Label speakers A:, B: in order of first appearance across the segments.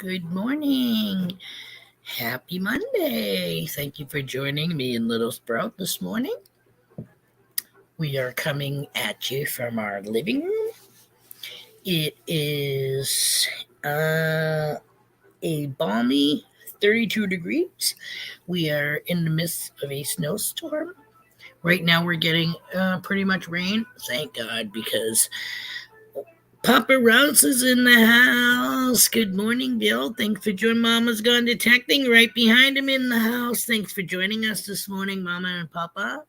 A: Good morning. Happy Monday. Thank you for joining me in Little Sprout this morning. We are coming at you from our living room. It is a balmy 32 degrees. We are in the midst of a snowstorm. Right now we're getting pretty much rain. Thank God, because Papa Rouse is in the house. Good morning, Bill. Thanks for joining. Mama's gone detecting right behind him in the house. Thanks for joining us this morning, Mama and Papa.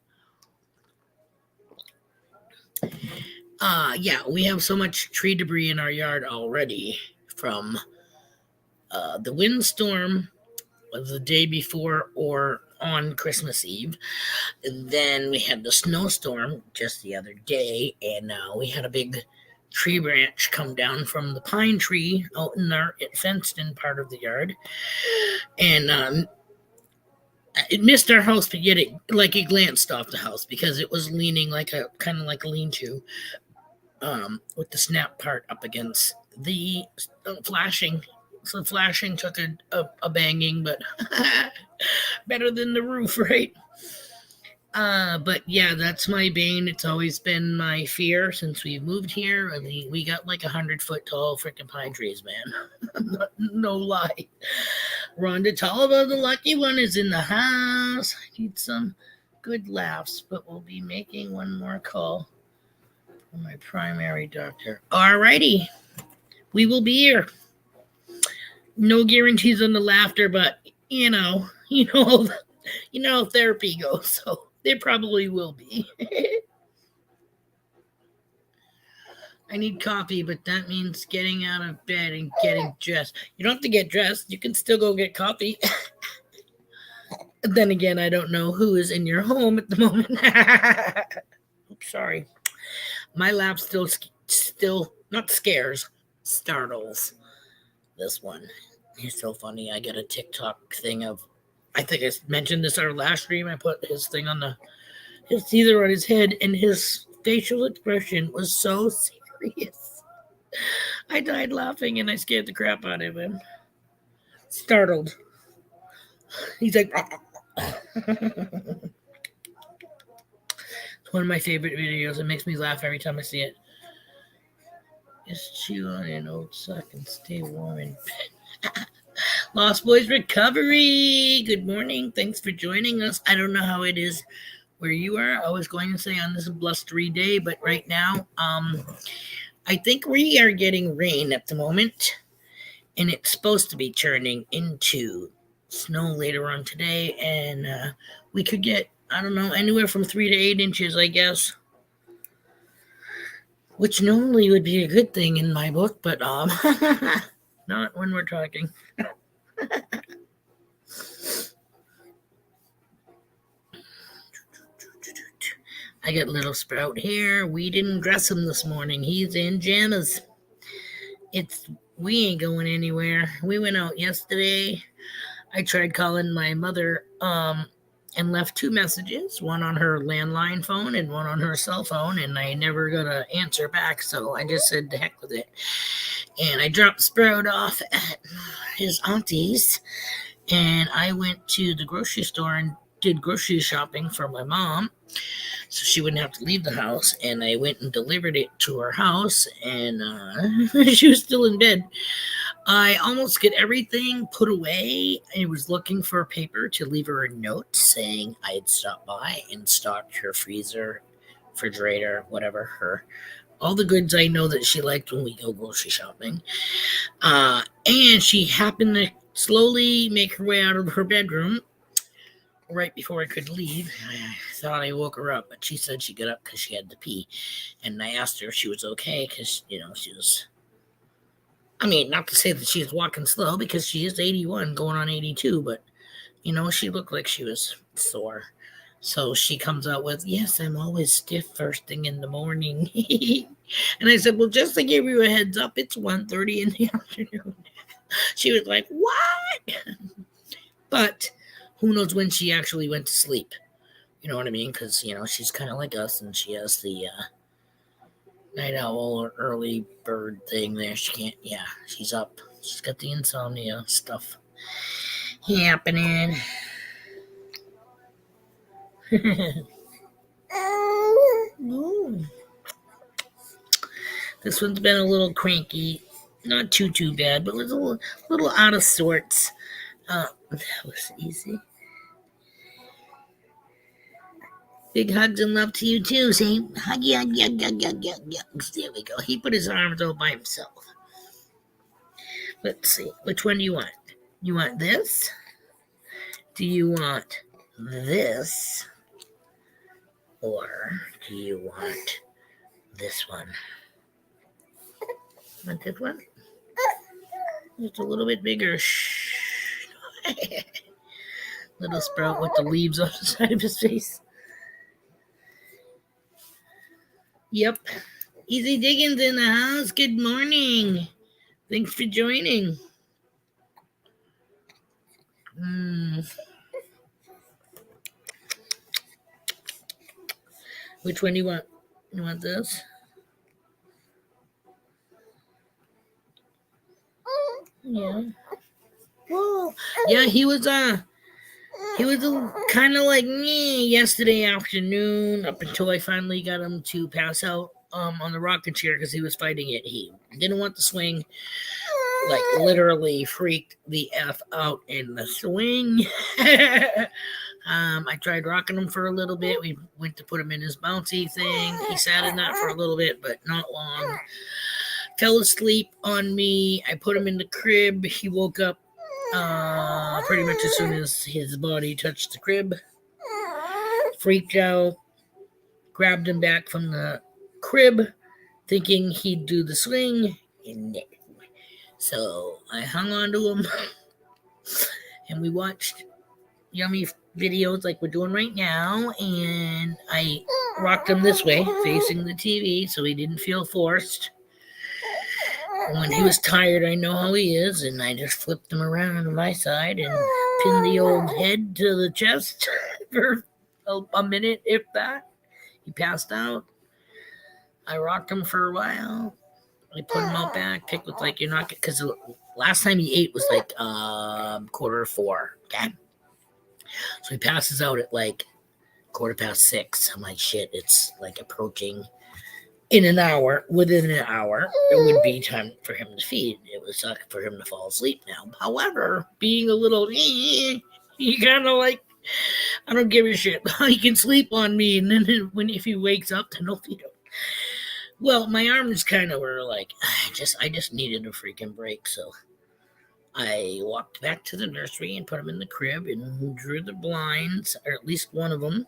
A: Yeah, we have so much tree debris in our yard already from the windstorm of the day before or on Christmas Eve. And then we had the snowstorm just the other day, and we had a big tree branch come down from the pine tree out in our fenced in part of the yard, and it missed our house, but yet it glanced off the house because it was leaning like a kind of like a lean-to, with the snap part up against the flashing. So the flashing took a banging, but better than the roof, right? But yeah, that's my bane. It's always been my fear since we moved here. I mean, we got like 100-foot tall freaking pine trees, man. No lie. Rhonda Tolliver, the lucky one, is in the house. I need some good laughs, but we'll be making one more call for my primary doctor. Alrighty, we will be here. No guarantees on the laughter, but you know how therapy goes, so there probably will be. I need coffee, but that means getting out of bed and getting dressed. You don't have to get dressed. You can still go get coffee. Then again, I don't know who is in your home at the moment. Oops, sorry. My laugh still not scares, startles. This one. He's so funny. I get a TikTok thing of, I think I mentioned this in our last stream. I put his thing on his teether on his head, and his facial expression was so serious. I died laughing, and I scared the crap out of him. Startled. He's like, it's one of my favorite videos. It makes me laugh every time I see it. Just chew on an old sock and stay warm in bed. Lost Boys Recovery. Good morning. Thanks for joining us. I don't know how it is where you are. I was going to say on this blustery day, but right now, I think we are getting rain at the moment, and it's supposed to be turning into snow later on today, and we could get, I don't know, anywhere from 3 to 8 inches, I guess, which normally would be a good thing in my book, but not when we're talking. I got Little Sprout here. We didn't dress him this morning. He's in jammies. We ain't going anywhere. We went out yesterday. I tried calling my mother and left 2 messages, one on her landline phone and one on her cell phone, and I never got an answer back, so I just said the heck with it. And I dropped Sprout off at his auntie's, and I went to the grocery store and did grocery shopping for my mom so she wouldn't have to leave the house, and I went and delivered it to her house, and she was still in bed. I almost get everything put away. I was looking for a paper to leave her a note saying I had stopped by and stocked her freezer, refrigerator, whatever, all the goods I know that she liked when we go grocery shopping. And she happened to slowly make her way out of her bedroom right before I could leave. I thought I woke her up, but she said she got up because she had to pee. And I asked her if she was okay because, she was... I mean, not to say that she's walking slow because she is 81 going on 82, but, she looked like she was sore. So she comes out with, yes, I'm always stiff first thing in the morning. And I said, well, just to give you a heads up, it's 1:30 in the afternoon. She was like, what? But who knows when she actually went to sleep. You know what I mean? Because, she's kind of like us, and she has the night owl or early bird thing there. She can't, she's up She's got the insomnia stuff happening. Ooh. This one's been a little cranky. Not too bad, but it was a little out of sorts. That was easy. Big hugs and love to you too. Say huggy, huggy, huggy, huggy, huggy, huggy. There we go. He put his arms out by himself. Let's see. Which one do you want? You want this? Do you want this? Or do you want this one? Want this one? It's a little bit bigger. Shh. Little sprout with the leaves on the side of his face. Yep. Easy Diggins in the house. Good morning. Thanks for joining. Which one do you want? You want this? Yeah. Whoa. Yeah, he was kind of like me yesterday afternoon up until I finally got him to pass out on the rocking chair because he was fighting it. He didn't want the swing. Like literally freaked the F out in the swing. I tried rocking him for a little bit. We went to put him in his bouncy thing. He sat in that for a little bit, but not long. Fell asleep on me. I put him in the crib. He woke up pretty much as soon as his body touched the crib. Freaked out. Grabbed him back from the crib, thinking he'd do the swing. And so I hung on to him, and we watched yummy videos like we're doing right now, and I rocked him this way, facing the TV, so he didn't feel forced. When he was tired, I know how he is, and I just flipped him around on my side and pinned the old head to the chest for a minute, if that. He passed out. I rocked him for a while. I put him out back, picked with like, you're not, because the last time he ate was like 4:45, okay? So he passes out at like 6:15. I'm like, shit, it's like approaching within an hour, it would be time for him to feed. It would suck for him to fall asleep now. However, being a little, he kind of like, I don't give a shit. He can sleep on me, and then if he wakes up, then I'll feed him. Well, my arms kind of were like, I just needed a freaking break, so I walked back to the nursery and put him in the crib and drew the blinds, or at least one of them,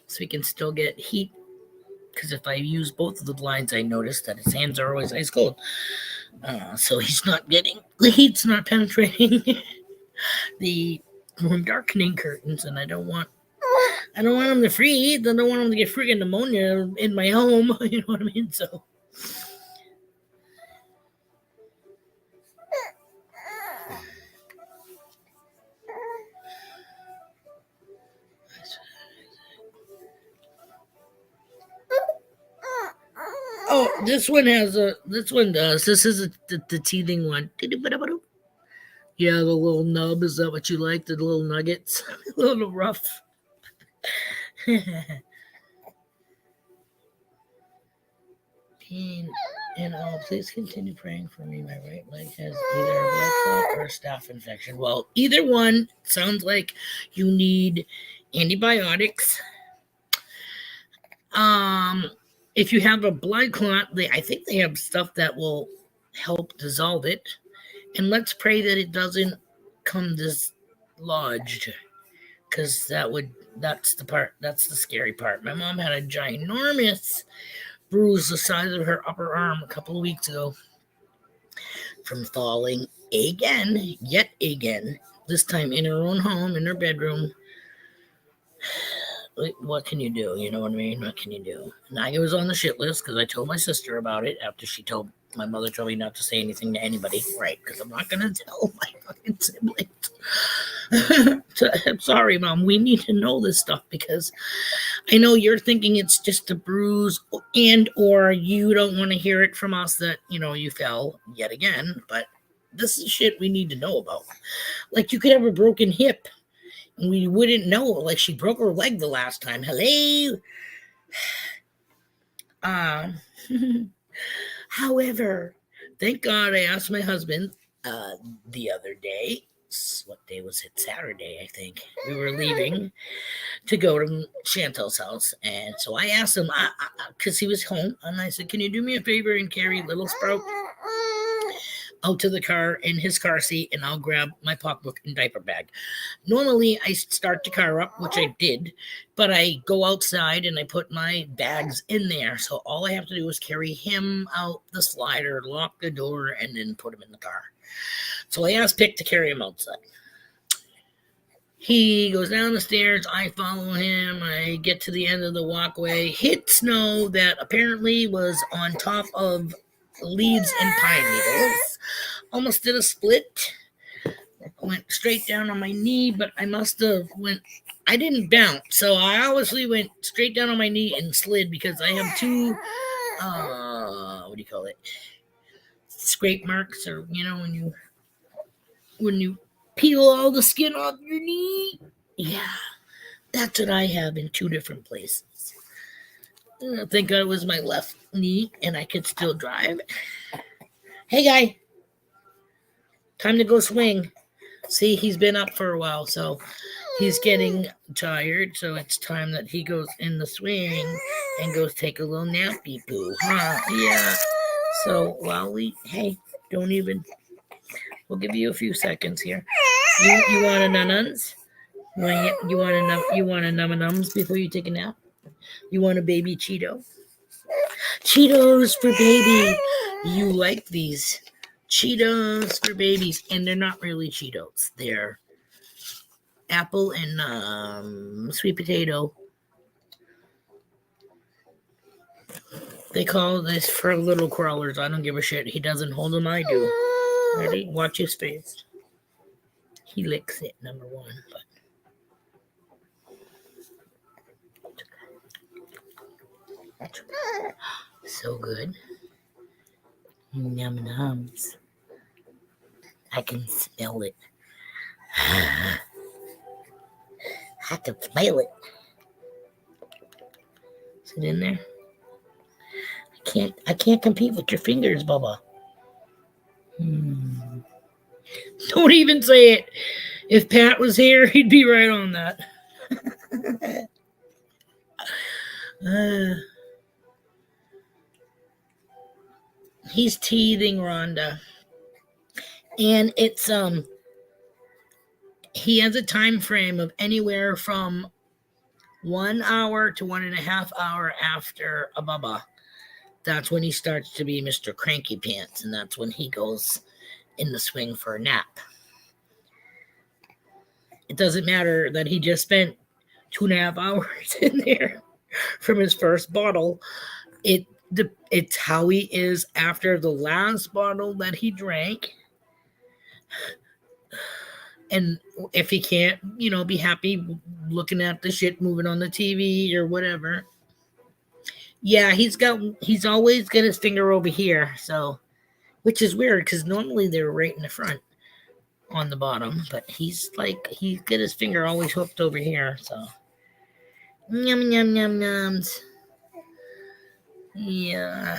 A: so he can still get heat. Because if I use both of the blinds, I noticed that his hands are always ice cold. So he's not getting, the heat's not penetrating the darkening curtains, and I don't want him to freeze. I don't want him to get freaking pneumonia in my home. You know what I mean? So. Oh, this one does. This is the teething one. Yeah, the little nub. Is that what you like? The little nuggets? A little rough. And please continue praying for me. My right leg has either a blood clot or a staph infection. Well, either one sounds like you need antibiotics. If you have a blood clot, I think they have stuff that will help dissolve it. And let's pray that it doesn't come dislodged, because that's the scary part. My mom had a ginormous bruise the size of her upper arm a couple of weeks ago from falling yet again, this time in her own home, in her bedroom. What can you do? You know what I mean? What can you do? And I was on the shit list because I told my sister about it after my mother told me not to say anything to anybody. Right, because I'm not going to tell my fucking siblings. So, I'm sorry, Mom. We need to know this stuff because I know you're thinking it's just a bruise or you don't want to hear it from us that, you fell yet again. But This is shit we need to know about. Like, you could have a broken hip and we wouldn't know. Like, she broke her leg the last time. Hello? Um, However, thank God I asked my husband the other day. What day was it? Saturday, I think. We were leaving to go to Chantel's house. And so I asked him, because he was home, and I said, can you do me a favor and carry Little Sprout out to the car in his car seat, and I'll grab my pocketbook and diaper bag. Normally, I start the car up, which I did, but I go outside and I put my bags in there. So all I have to do is carry him out the slider, lock the door, and then put him in the car. So I asked Pick to carry him outside. He goes down the stairs. I follow him. I get to the end of the walkway, hit snow that apparently was on top of leaves and pine needles. Almost did a split. Went straight down on my knee, but I must have I didn't bounce, so I obviously went straight down on my knee and slid because I have two, what do you call it? Scrape marks, or when you peel all the skin off your knee. Yeah, that's what I have in two different places. Thank God it was my left knee and I could still drive. Hey, guy. Time to go swing. See, he's been up for a while, so he's getting tired. So it's time that he goes in the swing and goes take a little nappy poo. Huh? Yeah. So while hey, don't even. We'll give you a few seconds here. You want a nuns? You want a num-nums before you take a nap? You want a baby Cheeto? Cheetos for baby. You like these Cheetos for babies, and they're not really Cheetos. They're apple and sweet potato. They call this for little crawlers. I don't give a shit. He doesn't hold them. I do. Ready? Watch his face. He licks it, number one. But so good. Yum nums. I can smell it. I can smell it. Is it in there? I can't compete with your fingers, Bubba. Don't even say it. If Pat was here, he'd be right on that. He's teething Rhonda. And it's he has a time frame of anywhere from 1 hour to 1.5 hours after a Bubba. That's when he starts to be Mr. Cranky Pants, and that's when he goes in the swing for a nap. It doesn't matter that he just spent 2.5 hours in there from his first bottle. It's how he is after the last bottle that he drank. And if he can't, be happy looking at the shit moving on the TV or whatever. Yeah, he's always got his finger over here, so, which is weird because normally they're right in the front on the bottom, but he's got his finger always hooked over here, so. Yum, yum, yum, yums. Yeah.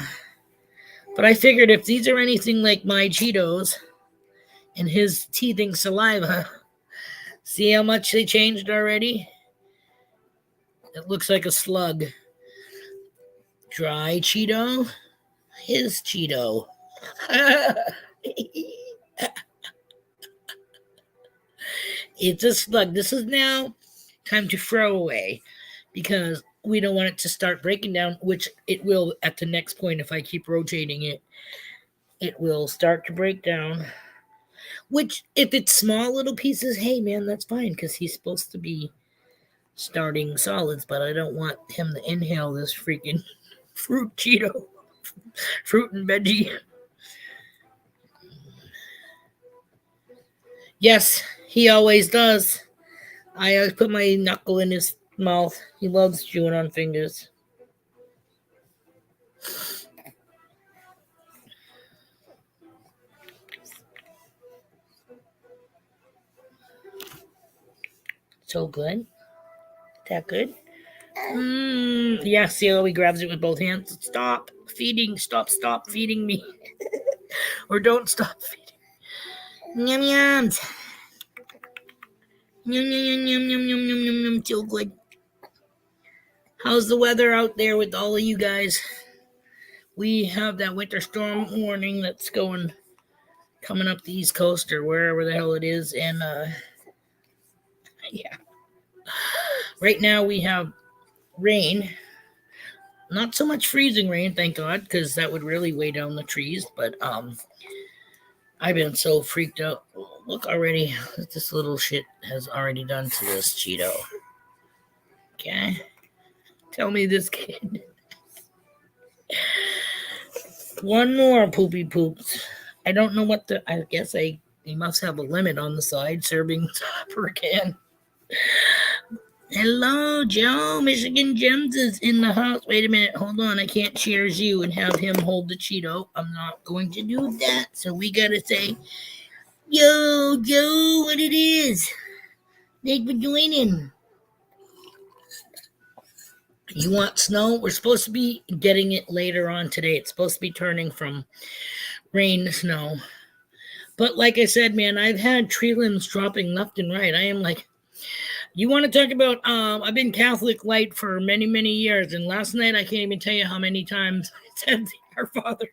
A: But I figured if these are anything like my Cheetos and his teething saliva, see how much they changed already? It looks like a slug. Dry Cheeto, his Cheeto. It's a slug. This is now time to throw away because we don't want it to start breaking down, which it will at the next point if I keep rotating it. It will start to break down. Which, if it's small little pieces, hey man, that's fine because he's supposed to be starting solids, but I don't want him to inhale this freaking fruit Cheeto. Fruit and veggie. Yes, he always does. I always put my knuckle in his mouth. He loves chewing on fingers. So good. That good? Yeah, see how he grabs it with both hands? Stop feeding. Stop feeding me. Or don't stop feeding. Yum yums. Yum yum yum yum yum yum yum yum. So good. How's the weather out there with all of you guys? We have that winter storm warning that's coming up the East Coast or wherever the hell it is, and yeah. Right now we have rain. Not so much freezing rain, thank God, because that would really weigh down the trees. But I've been so freaked out. Look already what this little shit has already done to this Cheeto. Okay, tell me this kid. One more poopy poops. I don't know what the. I guess they must have a limit on the side serving per can. Hello, Joe. Michigan Gems is in the house. Wait a minute. Hold on. I can't cheers you and have him hold the Cheeto. I'm not going to do that. So we got to say, yo, Joe, what it is. Thanks for joining. You want snow? We're supposed to be getting it later on today. It's supposed to be turning from rain to snow. But like I said, man, I've had tree limbs dropping left and right. I am like, you want to talk about, I've been Catholic light for many, many years. And last night, I can't even tell you how many times I said Our Father,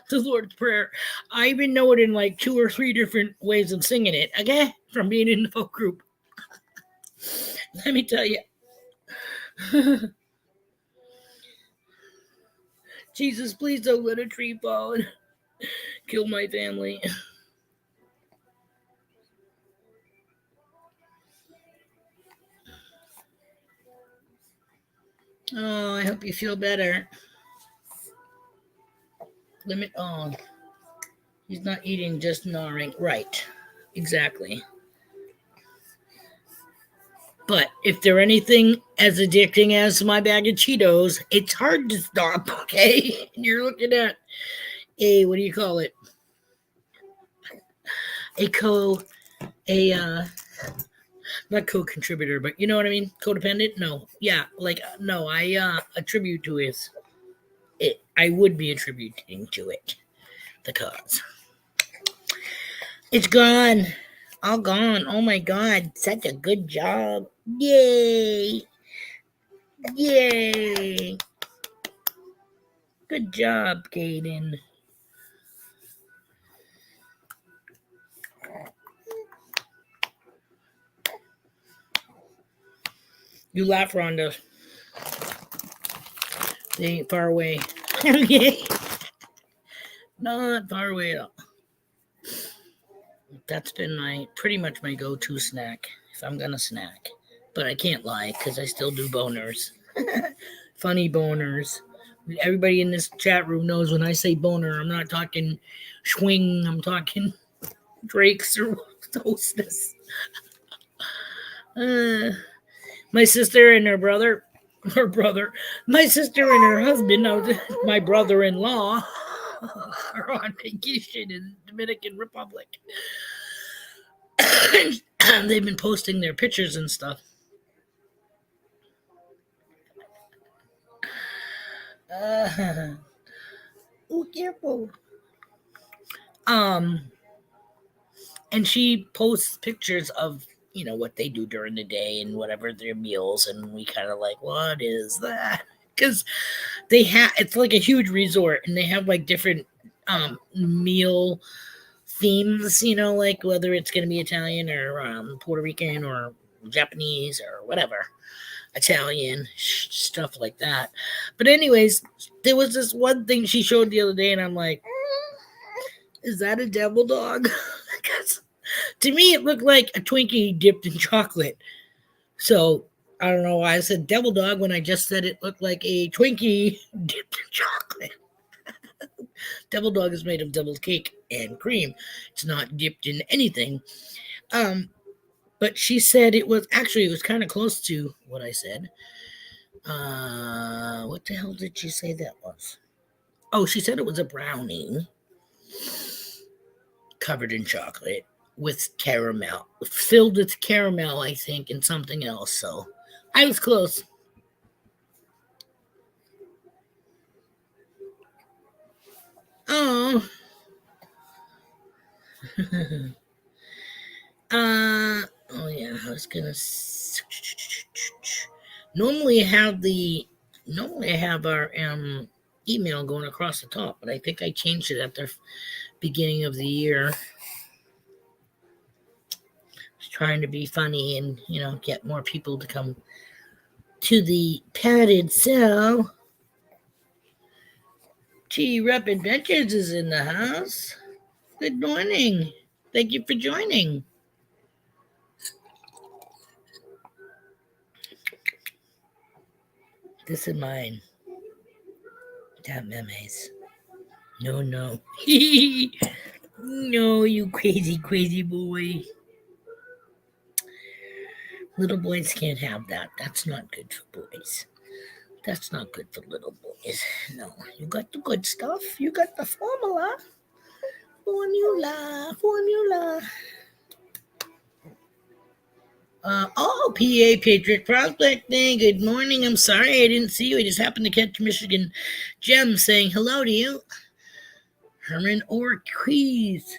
A: the Lord's Prayer. I even know it in like 2 or 3 different ways of singing it, okay? From being in the folk group. Let me tell you. Jesus, please don't let a tree fall and kill my family. Oh, I hope you feel better. Limit on. He's not eating, just gnawing. Right. Exactly. But if they're anything as addicting as my bag of Cheetos, it's hard to stop, okay? You're looking at what do you call it? Not co-contributor, but you know what I mean? Codependent? No. Yeah, like, no, I attribute to it. I would be attributing to it. The cause. It's gone. All gone. Oh my God. Such a good job. Yay. Yay. Good job, Kaden. You laugh, Rhonda. They ain't far away. Okay. Not far away at all. That's been pretty much my go-to snack if I'm gonna snack. But I can't lie because I still do boners. Funny boners. Everybody in this chat room knows when I say boner, I'm not talking swing. I'm talking Drake's or hostess. My sister and her brother, my sister and her husband, my brother-in-law, are on vacation in the Dominican Republic. They've been posting their pictures and stuff. Oh, careful. And she posts pictures of what they do during the day and whatever their meals, and we kind of like, what is that? Because it's like a huge resort, and they have like different meal themes, like whether it's going to be Italian or Puerto Rican or Japanese or whatever, Italian stuff like that. But anyways, there was this one thing she showed the other day, and I'm like, is that a devil dog? Because to me, it looked like a Twinkie dipped in chocolate. So I don't know why I said devil dog when I just said it looked like a Twinkie dipped in chocolate. Devil dog is made of deviled cake and cream. It's not dipped in anything. But she said it was kind of close to what I said. What the hell did she say that was? Oh, she said it was a brownie covered in chocolate. with caramel, filled with caramel, I think, and something else. So I was close. Oh. Oh yeah, I was gonna. Normally I have our email going across the top, but I think I changed it at the beginning of the year. Just trying to be funny and get more people to come to the padded cell. T-Rep Adventures is in the house. Good morning. Thank you for joining. This is mine. Damn memes. No. No, you crazy boy. Little boys can't have that. That's not good for boys. That's not good for little boys. No, you got the good stuff. You got the formula. Formula. PA Patriot Prospecting. Good morning. I'm sorry I didn't see you. I just happened to catch Michigan Gem saying hello to you. Herman Ortiz.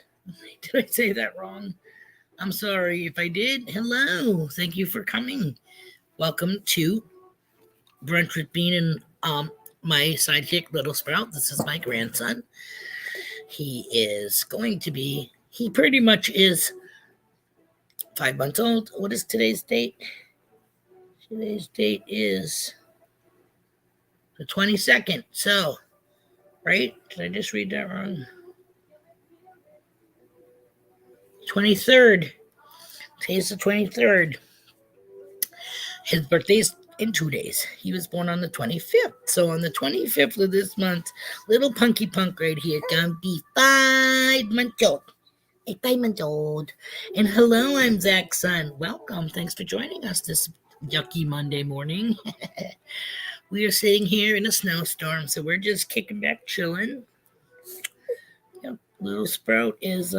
A: Did I say that wrong? I'm sorry if I did. Hello. Thank you for coming. Welcome to Brunch with Bean and my sidekick, Little Sprout. This is my grandson. He pretty much is 5 months old. What is today's date? Today's date is the 22nd. So, right? Did I just read that wrong? 23rd. Today's the 23rd. His birthday's in 2 days. He was born on the 25th. So on the 25th of this month, little punky punk right here gonna be 5 months old. 5 months old. And hello, I'm Zach's son. Welcome. Thanks for joining us this yucky Monday morning. We are sitting here in a snowstorm, so we're just kicking back, chilling. Yep, Little Sprout is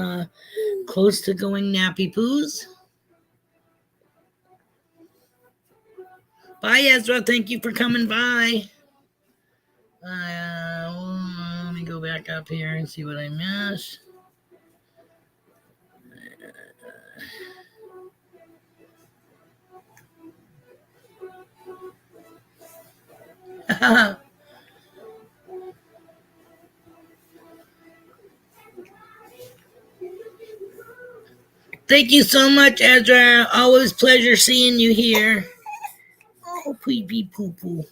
A: close to going nappy poos. Bye, Ezra. Thank you for coming by. Let me go back up here and see what I missed. Thank you so much, Ezra. Always pleasure seeing you here. Oh, pee pee poo poo.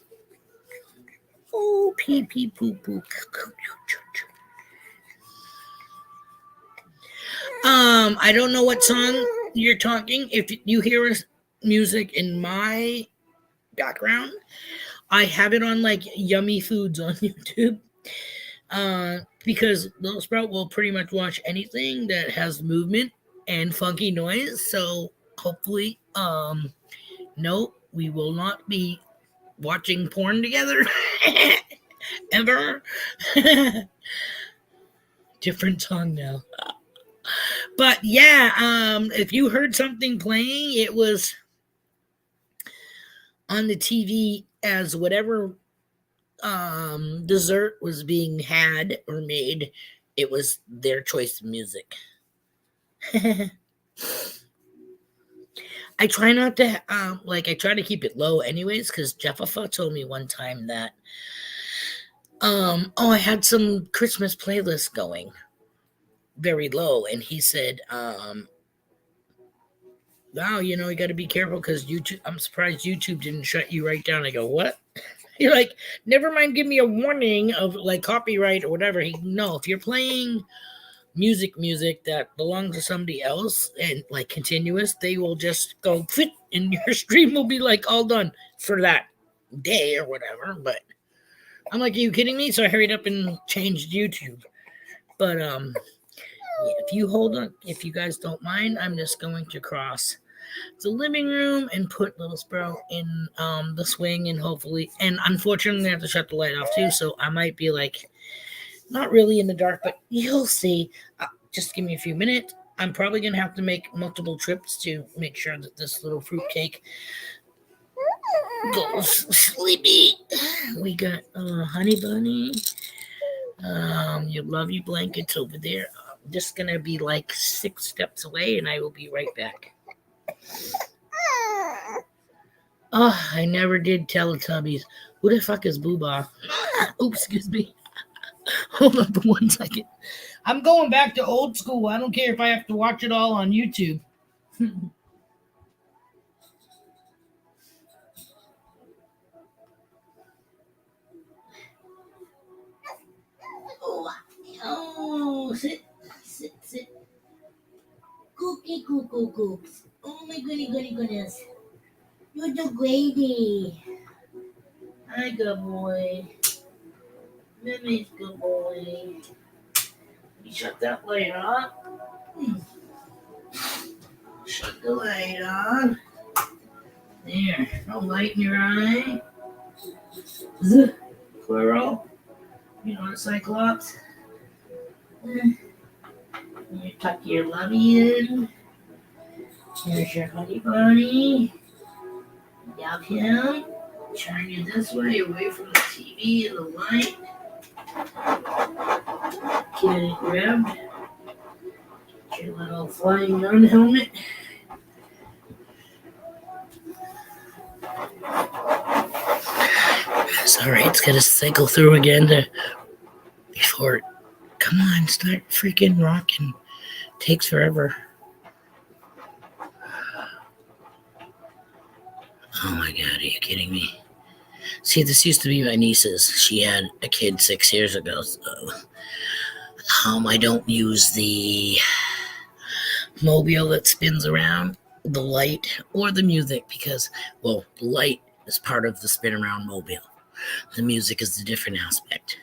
A: Oh, pee pee poo poo. I don't know what song you're talking. If you hear music in my background, I have it on like Yummy Foods on YouTube. Because Little Sprout will pretty much watch anything that has movement and funky noise. So hopefully, no, we will not be watching porn together ever. Different song now. But yeah, if you heard something playing, it was on the TV as whatever dessert was being had or made. It was their choice of music. I try not to I try to keep it low anyways, because Jeffa told me one time that I had some Christmas playlist going very low, and he said wow, you got to be careful because YouTube, I'm surprised YouTube didn't shut you right down. I go, what? You're like, never mind, give me a warning of like copyright or whatever. No, if you're playing music that belongs to somebody else and like continuous, they will just go fit and your stream will be like all done for that day or whatever. But I'm like, are you kidding me? So I hurried up and changed YouTube. But if you hold on, if you guys don't mind, I'm just going to cross the living room and put Little Sprout in the swing, and hopefully, and unfortunately I have to shut the light off too, so I might be like not really in the dark, but you'll see. Just give me a few minutes. I'm probably going to have to make multiple trips to make sure that this little fruitcake goes sleepy. We got Honey Bunny. Your lovey blankets over there. I'm just going to be like 6 steps away and I will be right back. Oh, I never did Teletubbies. Who the fuck is Booba? Oops, excuse me. Hold on for 1 second. I'm going back to old school. I don't care if I have to watch it all on YouTube. Oh, sit. Cookie, cooks. Oh my goodness. You're the greedy. Hi, good boy. Mimmy's good boy. You shut that light on. Shut the light on. There. No light in your eye. Plural. You know the Cyclops. You tuck your lovey in. Here's your honey bunny. Yap him. Turn you this way, away from the TV and the light. Get it grabbed. Get your little flying run helmet. It's alright, it's gotta cycle through again before it. Come on, start freaking rocking. Takes forever. Oh my god, are you kidding me? See, this used to be my niece's. She had a kid 6 years ago. So, I don't use the mobile that spins around, the light, or the music because, well, the light is part of the spin around mobile. The music is the different aspect.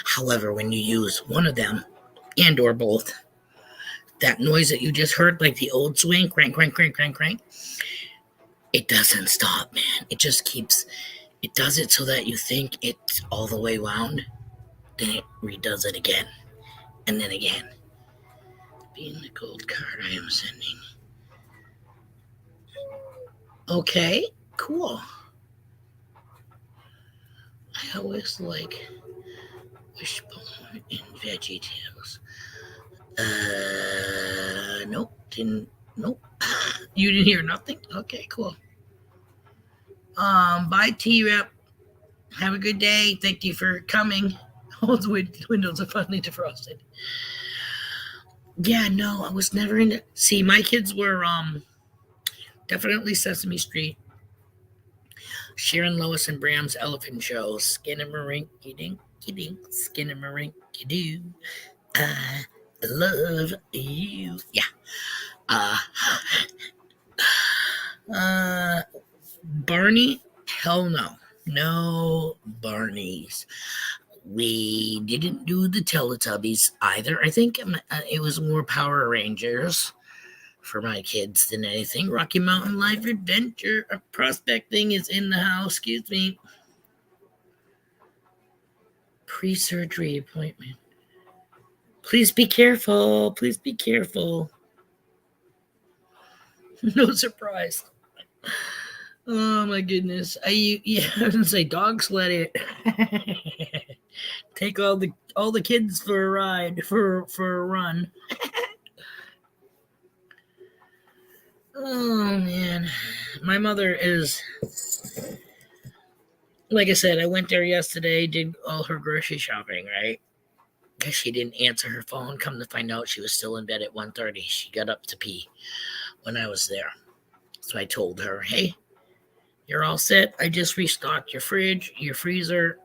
A: However, when you use one of them, and or both, that noise that you just heard, like the old swing, crank, crank, crank, crank, crank, it doesn't stop, man. It just keeps, it does it so that you think it's all the way wound, then it redoes it again, and then again. Being the gold card I am sending. Okay, cool. I always like Wishbone and Veggie Tales. Nope, didn't, nope. You didn't hear nothing? Okay, cool. Bye, T-Rep. Have a good day. Thank you for coming. All the windows are finally defrosted. Yeah, no, I was never into. See, my kids were definitely Sesame Street, Sharon Lois and Bram's Elephant Show, Skinnamarink-a-dink, Skinnamarink-a-doo. I love you. Yeah. Barney? Hell no. No Barneys. We didn't do the Teletubbies either. I think it was more Power Rangers for my kids than anything. Rocky Mountain Life Adventure. A prospecting is in the house. Excuse me. Pre-surgery appointment. Please be careful. Please be careful. No surprise. Oh my goodness. I didn't say dogs let it. Take all the kids for a ride, for a run. Oh man. My mother is, like I said, I went there yesterday, did all her grocery shopping, right? Because she didn't answer her phone. Come to find out she was still in bed at 1:30. She got up to pee when I was there. So I told her, hey, you're all set. I just restocked your fridge, your freezer,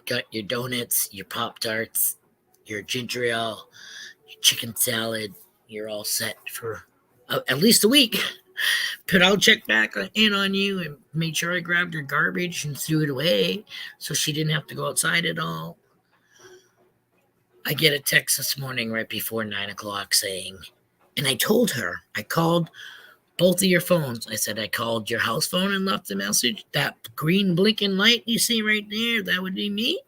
A: got your donuts, your Pop-Tarts, your ginger ale, your chicken salad. You're all set for at least a week. But I'll check back in on you and made sure I grabbed her garbage and threw it away so she didn't have to go outside at all. I get a text this morning right before 9 o'clock saying, and I told her, I called both of your phones. I said, I called your house phone and left a message. That green blinking light you see right there, that would be me.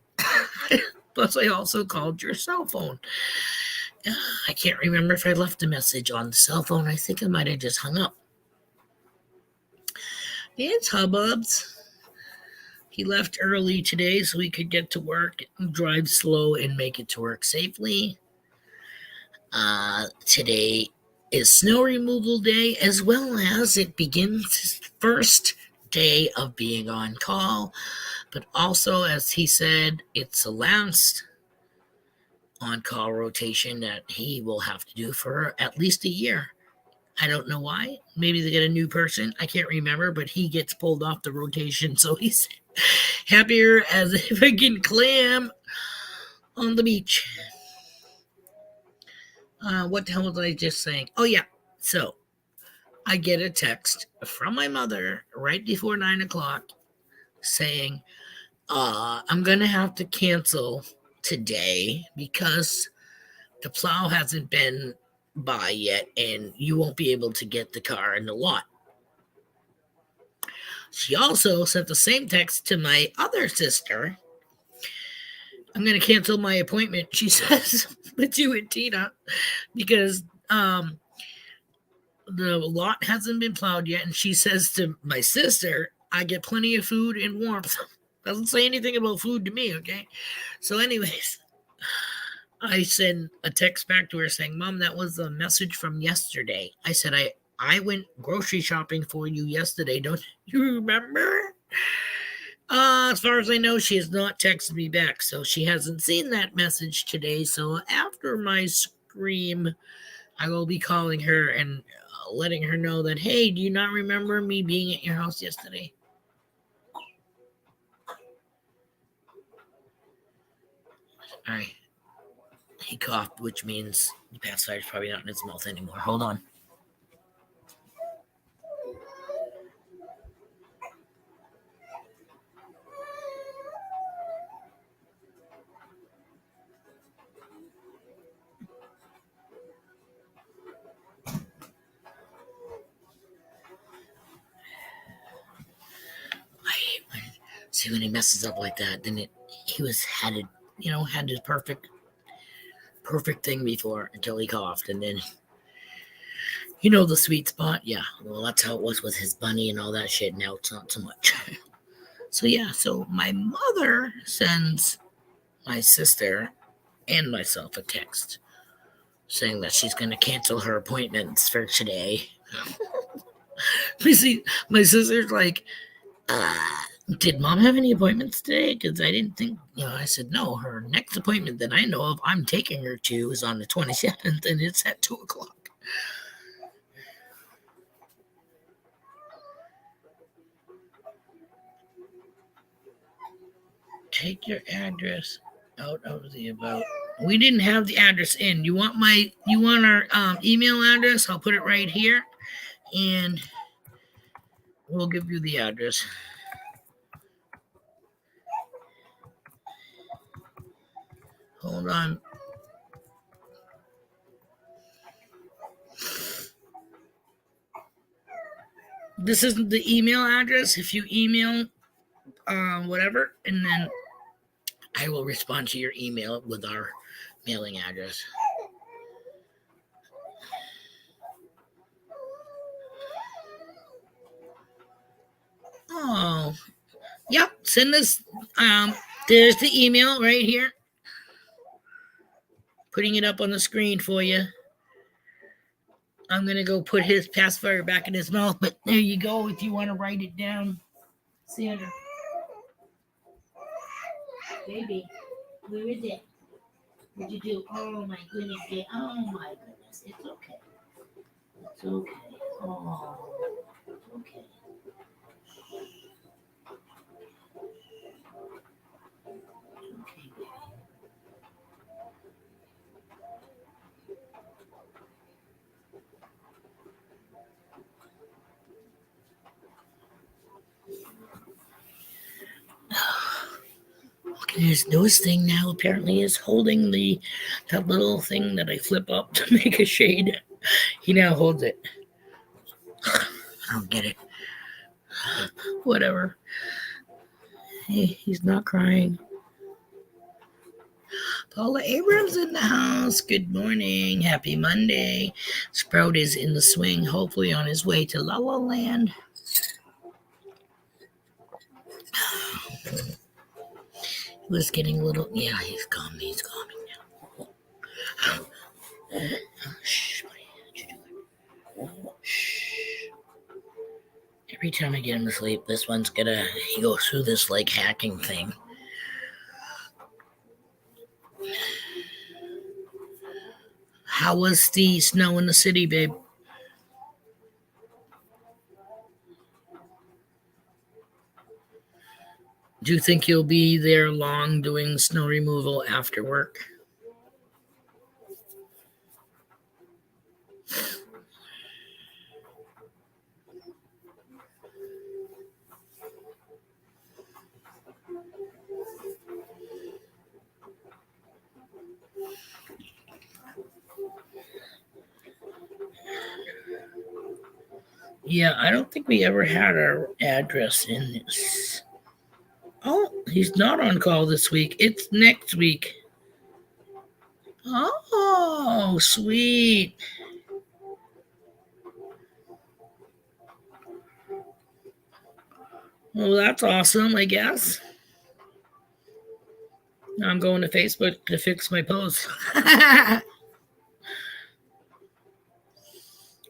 A: Plus, I also called your cell phone. I can't remember if I left a message on the cell phone. I think I might have just hung up. It's Hubbubs. He left early today so he could get to work, drive slow, and make it to work safely. Today is snow removal day, as well as it begins his first day of being on call. But also, as he said, it's the last on-call rotation that he will have to do for at least a year. I don't know why. Maybe they get a new person. I can't remember, but he gets pulled off the rotation, so he's happier as a freaking clam on the beach. What the hell was I just saying? Oh, yeah. So I get a text from my mother right before 9 o'clock saying, I'm going to have to cancel today because the plow hasn't been by yet and you won't be able to get the car in the lot. She also sent the same text to my other sister. I'm going to cancel my appointment, she says, with you and Tina because the lot hasn't been plowed yet. And she says to my sister, I get plenty of food and warmth. Doesn't say anything about food to me, okay? So anyways, I send a text back to her saying, Mom, that was a message from yesterday. I said, I went grocery shopping for you yesterday. Don't you remember? As far as I know, she has not texted me back, so she hasn't seen that message today. So after my scream, I will be calling her and letting her know that, hey, do you not remember me being at your house yesterday? All right. He coughed, which means the pacifier is probably not in his mouth anymore. Hold on. See, when he messes up like that, then had his perfect thing before until he coughed, and then the sweet spot. Yeah, well, that's how it was with his bunny and all that shit. Now it's not so much. So yeah, so my mother sends my sister and myself a text saying that she's going to cancel her appointments for today. My sister's like, did Mom have any appointments today? Because I didn't think, I said, no, her next appointment that I know of, I'm taking her to is on the 27th, and it's at 2 o'clock. Take your address out of the about. We didn't have the address in. You want our email address? I'll put it right here, and we'll give you the address. Hold on. This isn't the email address. If you email whatever, and then I will respond to your email with our mailing address. Oh, yep. Send us. There's the email right here. Putting it up on the screen for you. I'm going to go put his pacifier back in his mouth, but there you go if you want to write it down. Sandra. Baby, where is it? What'd you do? Oh, my goodness. Oh, my goodness. It's okay. It's okay. Oh, it's okay. His newest thing now apparently is holding that little thing that I flip up to make a shade. He now holds it. I don't get it. Whatever. Hey, he's not crying. Paula Abrams in the house. Good morning. Happy Monday. Sprout is in the swing, hopefully on his way to La La Land. He was getting a little, yeah, he's calming now. Shh, buddy, what you doing? Shh. Every time I get him to sleep, this one's gonna, he goes through this like hacking thing. How was the snow in the city, babe? Do you think you'll be there long doing snow removal after work? Yeah, I don't think we ever had our address in this. Oh, he's not on call this week. It's next week. Oh, sweet. Well, that's awesome, I guess. Now I'm going to Facebook to fix my post.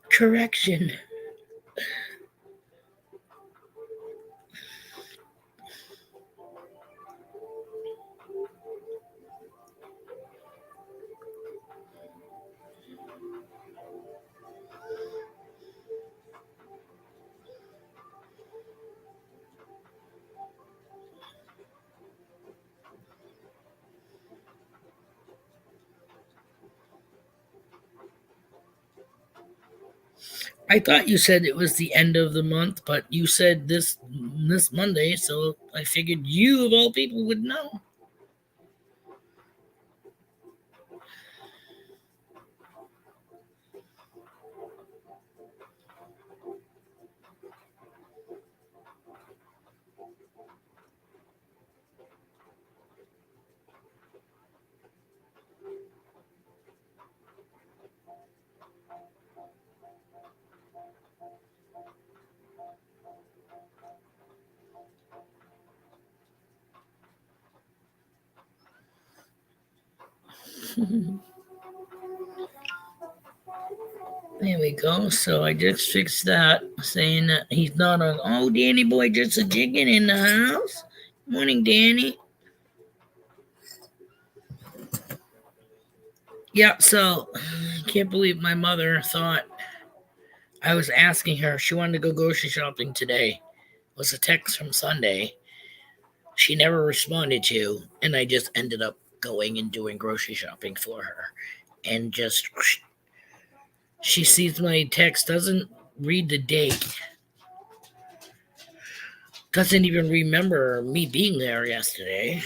A: Correction. I thought you said it was the end of the month, but you said this Monday, so I figured you of all people would know. There we go. So I just fixed that, saying that he's not on. Oh, Danny boy, just a jigging in the house. Morning, Danny. Yeah, so I can't believe my mother thought I was asking her. She wanted to go grocery shopping today. It was a text from Sunday. She never responded to, and I just ended up going and doing grocery shopping for her. And just, she sees my text, doesn't read the date, doesn't even remember me being there yesterday.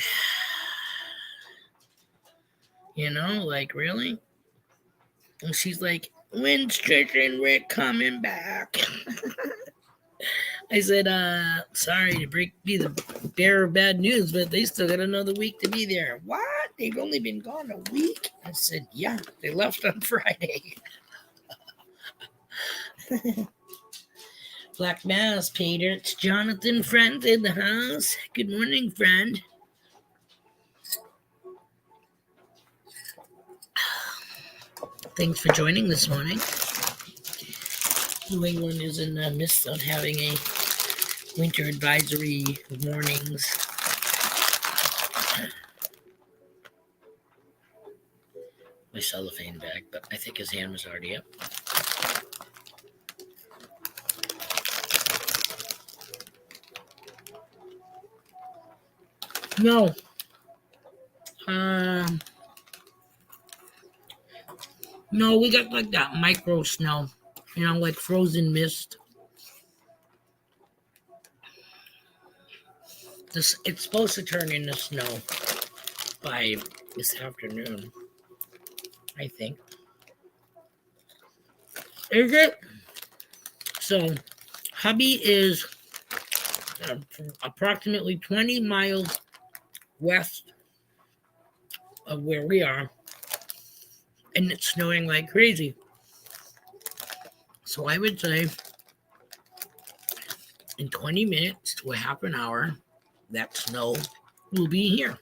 A: You know, like, really? And she's like, when's Trisha and Rick coming back? I said, sorry to be the bearer of bad news, but they still got another week to be there. What? They've only been gone a week? I said, yeah, they left on Friday. Black Mass, Peter. It's Jonathan Friend in the house. Good morning, friend. Thanks for joining this morning. New England is in the midst of having a winter advisory warnings. My cellophane bag, but I think his hand was already up. No. No, we got like that micro snow, you know, like frozen mist. It's supposed to turn into snow by this afternoon, I think. Is it? So, hubby is approximately 20 miles west of where we are, and it's snowing like crazy. So I would say in 20 minutes to a half an hour, that snow will be here.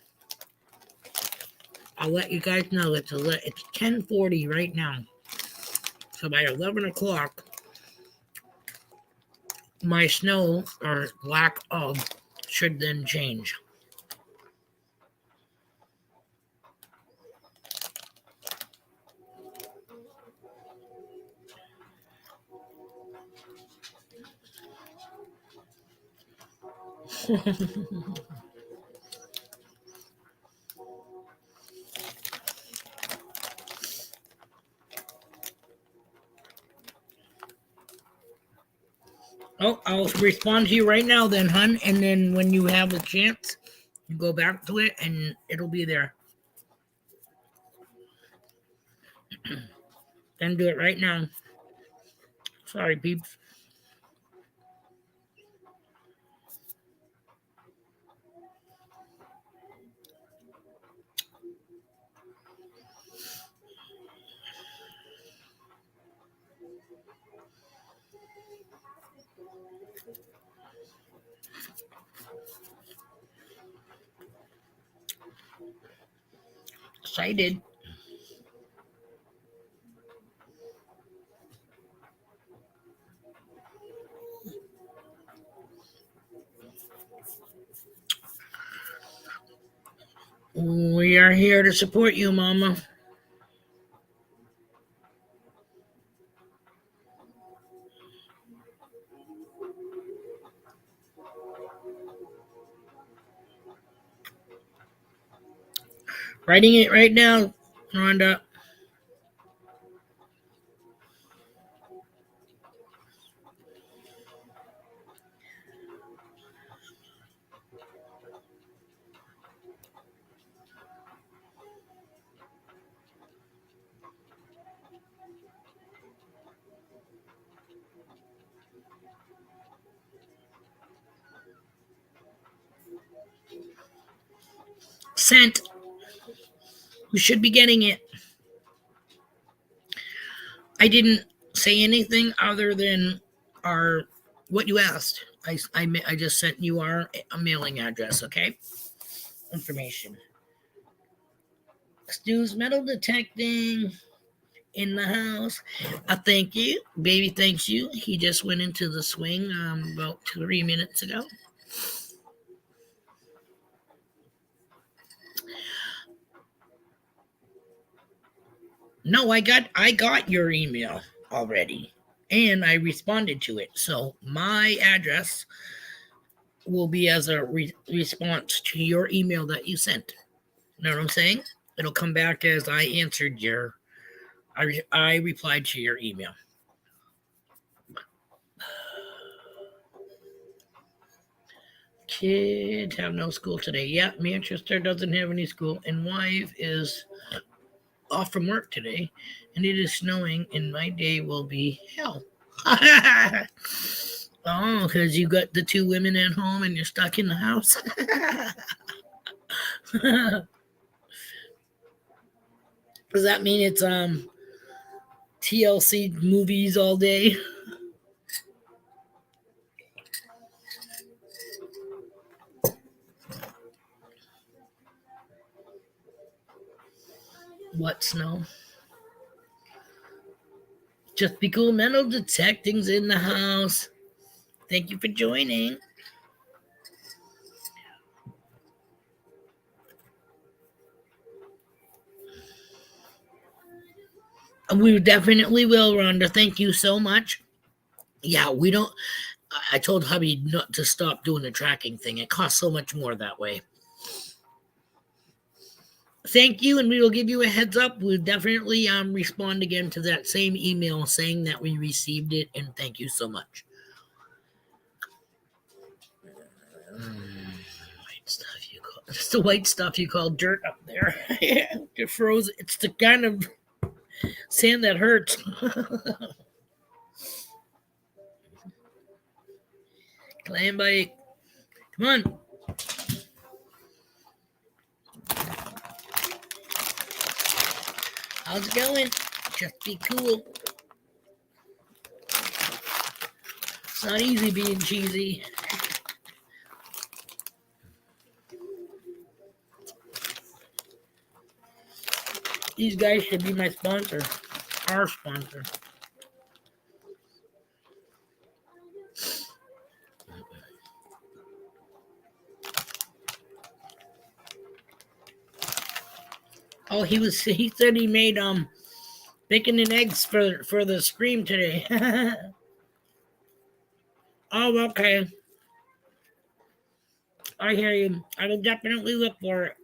A: I'll let you guys know it's 10:40 right now. So by 11 o'clock, my snow or lack of should then change. Oh, I'll respond to you right now then, hun. And then when you have a chance, you go back to it and it'll be there. Then do it right now. Sorry, peeps. Excited. We are here to support you, Mama. Writing it right now, Rhonda. Sent. We should be getting it. I didn't say anything other than what you asked. I just sent you a mailing address, okay? Information. Stu's metal detecting in the house. Thank you. Baby thanks you. He just went into the swing about 3 minutes ago. No, I got your email already. And I responded to it. So my address will be as a response to your email that you sent. You know what I'm saying? It'll come back as I answered I replied to your email. Kids have no school today. Yeah, Manchester doesn't have any school, and wife is off from work today, and it is snowing, and my day will be hell. Oh, because you got the two women at home and you're stuck in the house. Does that mean it's TLC movies all day? What snow? Just be cool. Metal detecting's in the house. Thank you for joining. We definitely will, Rhonda. Thank you so much. Yeah, we don't. I told hubby not to stop doing the tracking thing. It costs so much more that way. Thank you, and we will give you a heads up. We'll definitely respond again to that same email saying that we received it, and thank you so much. White stuff you call it's the white stuff you call dirt up there. It froze. It's the kind of sand that hurts. Clam bite. Come on. How's it going? Just be cool. It's not easy being cheesy. These guys should be my sponsor. Our sponsor. Oh, he said he made bacon and eggs for the stream today. Oh, okay. I hear you. I will definitely look for it.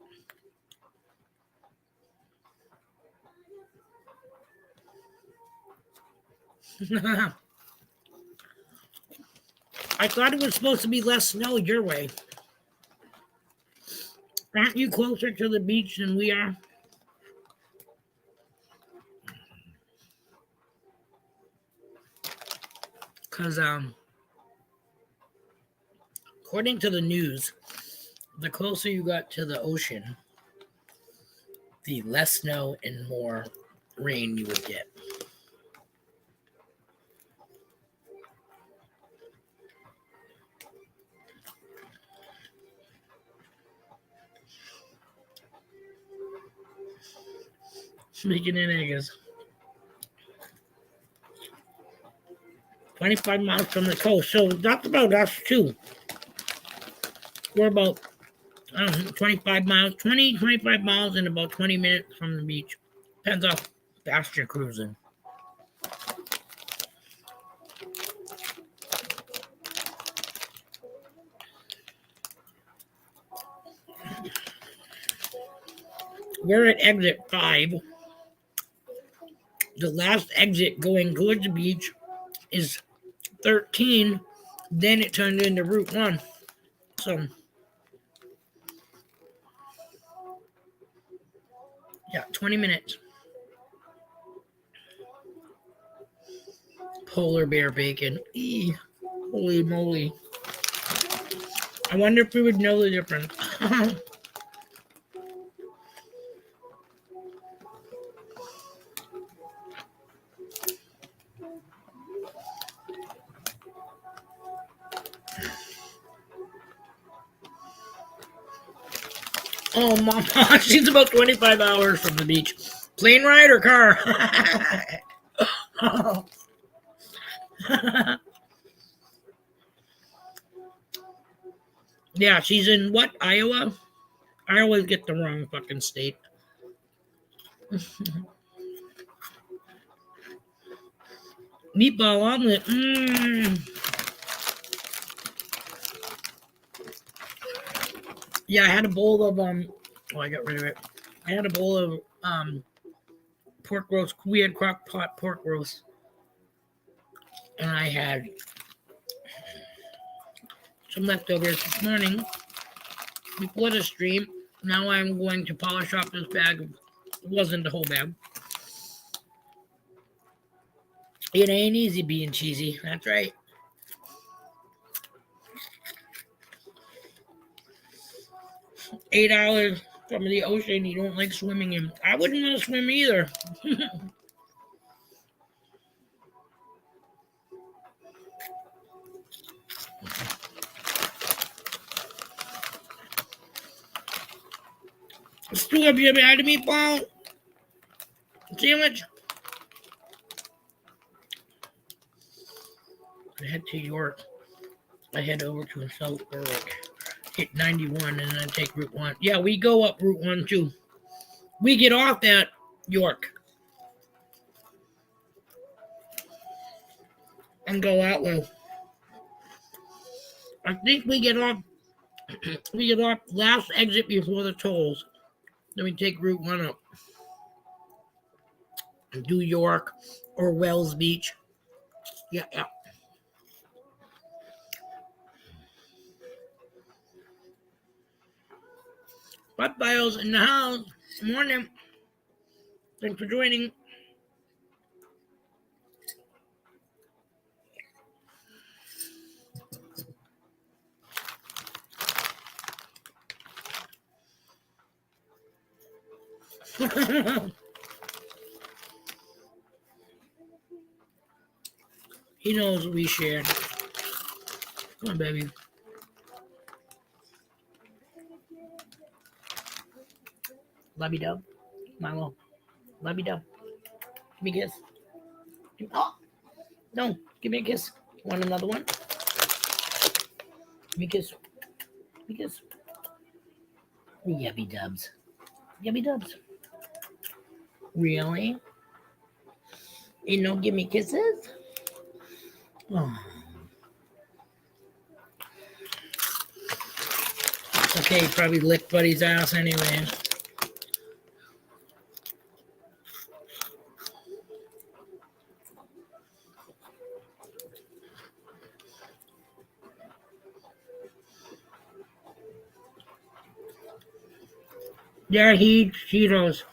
A: I thought it was supposed to be less snow your way. Aren't you closer to the beach than we are? Because according to the news, the closer you got to the ocean, the less snow and more rain you would get. Speaking in eggs. 25 miles from the coast. So that's about us too. We're about, I don't know, 25 miles, 25 miles in about 20 minutes from the beach. Depends how fast you're cruising. We're at exit 5. The last exit going towards the beach is 13. Then it turned into Route 1. So, yeah, 20 minutes. Polar bear bacon. Eee, holy moly. I wonder if we would know the difference. Oh, Mom, she's about 25 hours from the beach. Plane ride or car? Yeah, she's in what, Iowa? I always get the wrong fucking state. Meatball omelet. Yeah, I had a bowl of I got rid of it. I had a bowl of pork roast. We had crock pot pork roast. And I had some leftovers this morning before the stream. Now I'm going to polish off this bag. It wasn't the whole bag. It ain't easy being cheesy. That's right. $8 from the ocean you don't like swimming in. I wouldn't want to swim either. Stu, have you ever had a meatball sandwich? I head to York. I head over to South Berwick. Hit 91 and then take Route 1. Yeah, we go up Route 1 too. We get off at York and go out way. I think we get off last exit before the tolls. Then we take Route 1 up. And do York or Wells Beach. Yeah. Butt Biles in the house. Good morning. Thanks for joining. He knows we share. Come on, baby. Love you, dub. Milo. Love you, dub. Give me a kiss. Oh, no. Give me a kiss. Want another one? Give me a kiss. Give me a kiss. Yubby dubs. Yubby dubs. Really? You know, give me kisses? Oh. Okay, probably licked Buddy's ass anyway. Yeah, he eats Cheetos.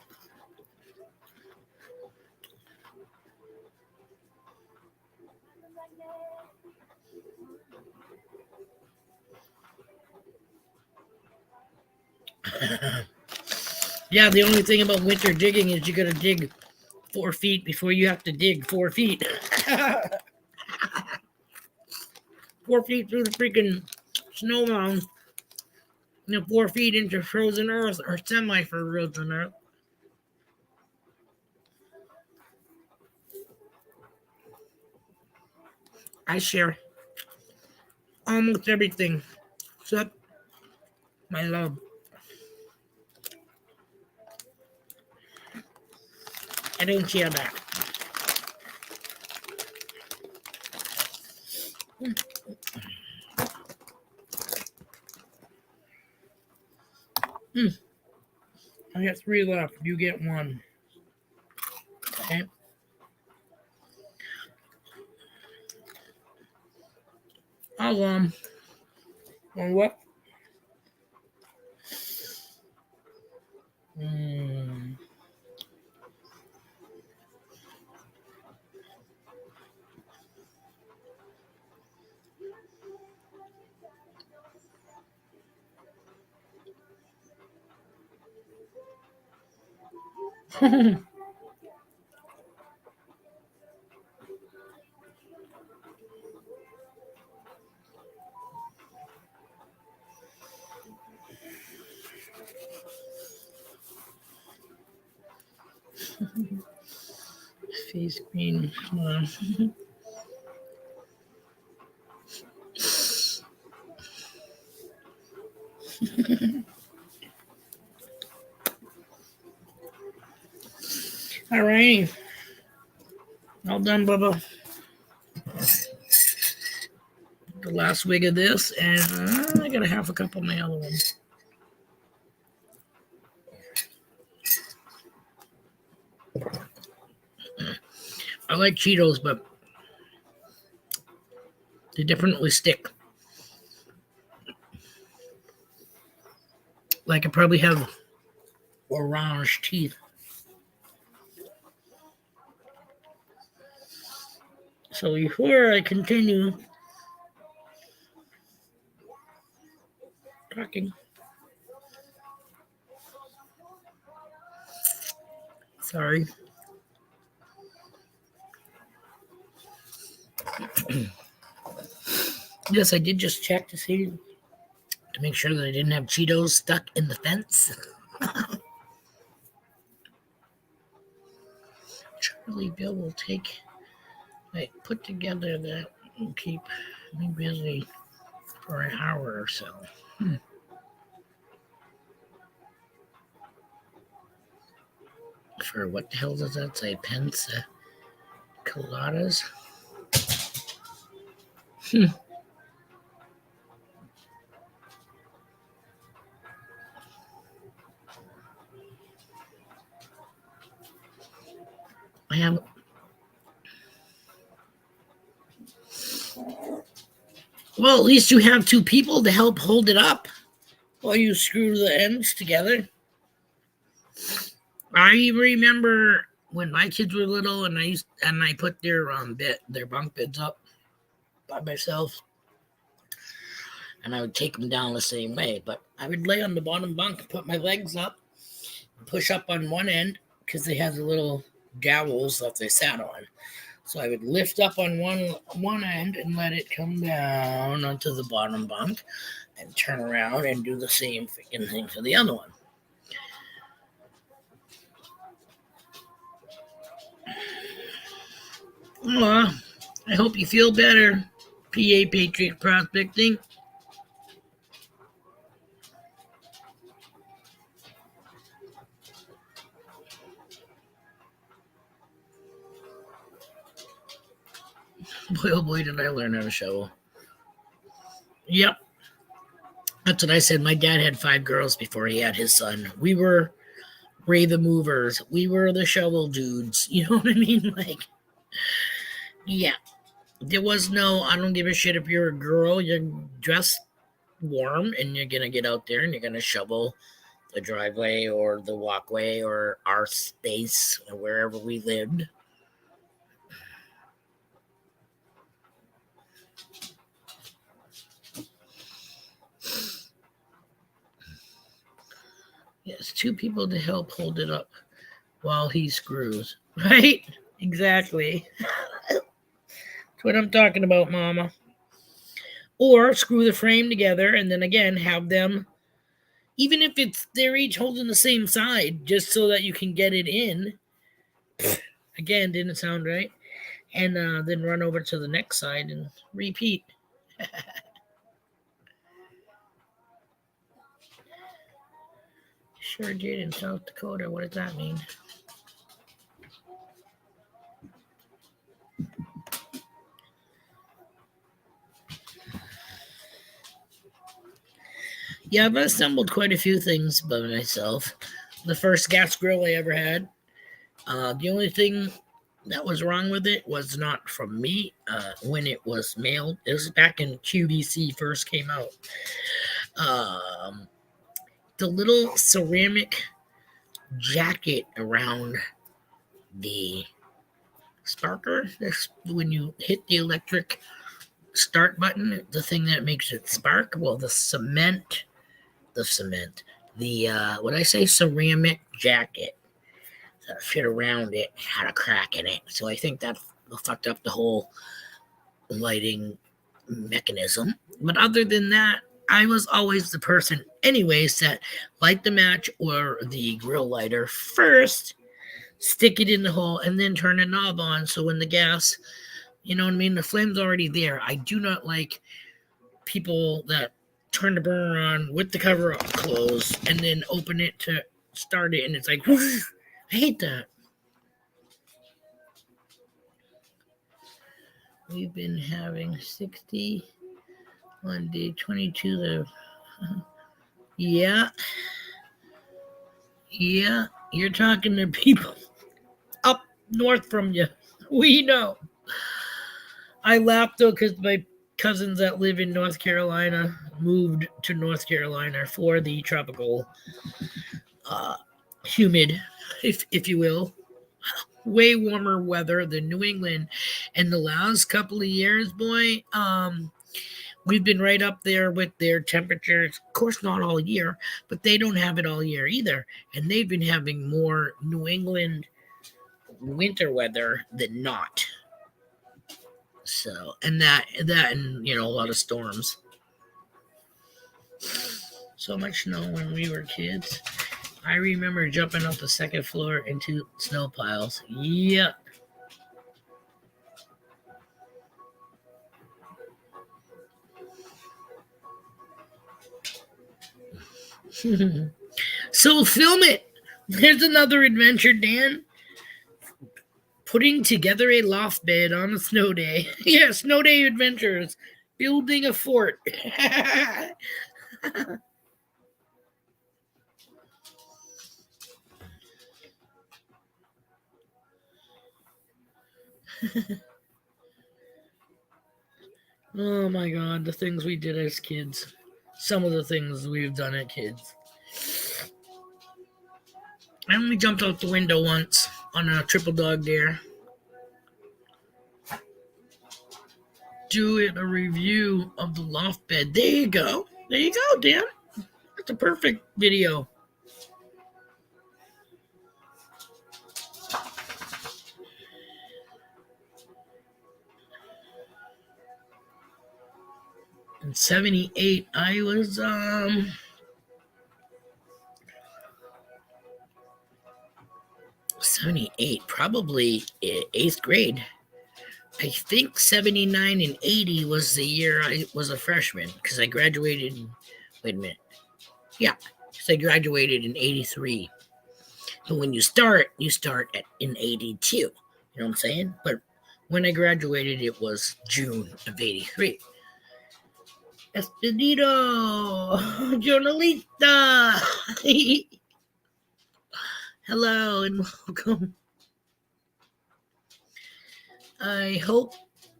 A: Yeah, the only thing about winter digging is you gotta dig 4 feet before you have to dig 4 feet. 4 feet through the freaking snow mound. 4 feet into frozen earth or semi-frozen earth. I share almost everything except my love. I don't share that. I got 3 left. You get 1. Okay. I'll what? Face green. All right. All done, Bubba. The last wig of this, and I got a half a cup of my other one. I like Cheetos, but they definitely stick. Like I probably have orange teeth. So before I continue talking, sorry. Yes, I did just check to see, to make sure that I didn't have Cheetos stuck in the fence. Charlie Bill will put together that will keep me busy for an hour or so. For what the hell does that say? Pensa coladas? I have. Well, at least you have 2 people to help hold it up while you screw the ends together. I remember when my kids were little, and I put their bunk beds up by myself, and I would take them down the same way. But I would lay on the bottom bunk and put my legs up, and push up on one end because they had a little dowels that they sat on. So I would lift up on one end and let it come down onto the bottom bunk and turn around and do the same thing for the other one. Well, I hope you feel better, PA Patriot Prospecting. Boy, oh boy, did I learn how to shovel. Yep. That's what I said. My dad had 5 girls before he had his son. We were Ray the Movers. We were the shovel dudes. You know what I mean? Like, yeah. There was no, I don't give a shit if you're a girl. You're dressed warm and you're going to get out there and you're going to shovel the driveway or the walkway or our space or wherever we lived. Yes, 2 people to help hold it up while he screws. Right? Exactly. That's what I'm talking about, Mama. Or screw the frame together and then again have them, even if they're each holding the same side, just so that you can get it in. Again, didn't sound right. And then run over to the next side and repeat. Sure did in South Dakota. What does that mean? Yeah, I've assembled quite a few things by myself. The first gas grill I ever had. The only thing that was wrong with it was not from me when it was mailed. It was back in QVC first came out. The little ceramic jacket around the sparker, when you hit the electric start button, the thing that makes it spark, well, the ceramic jacket that fit around it had a crack in it. So I think that fucked up the whole lighting mechanism. But other than that, I was always the person anyways that light the match or the grill lighter first, stick it in the hole, and then turn the knob on. So when the gas, you know what I mean, the flame's already there. I do not like people that turn the burner on with the cover closed and then open it to start it, and it's like, whoosh. I hate that. We've been having 60 on day 22. Yeah. Yeah. You're talking to people up north from you. We know. I laughed though because my cousins that live in North Carolina moved to North Carolina for the tropical, humid, if you will, way warmer weather than New England. And the last couple of years, boy, we've been right up there with their temperatures. Of course, not all year, but they don't have it all year either. And they've been having more New England winter weather than not. So, and a lot of storms. So much snow when we were kids. I remember jumping off the second floor into snow piles. Yeah. So film it. There's another adventure, Dan. Putting together a loft bed on a snow day. Yeah, snow day adventures. Building a fort. Oh my God, the things we did as kids. Some of the things we've done as kids. I only jumped out the window once on a triple dog dare. Do a review of the loft bed. There you go. There you go, Dan. That's a perfect video. In 78, I was 78, probably eighth grade. I think 79 and 80 was the year I was a freshman because I graduated. Wait a minute. Yeah, because I graduated in 83. But when you start in 82. You know what I'm saying? But when I graduated, it was June of 83. Espedito, Jonalita. Hello and welcome. I hope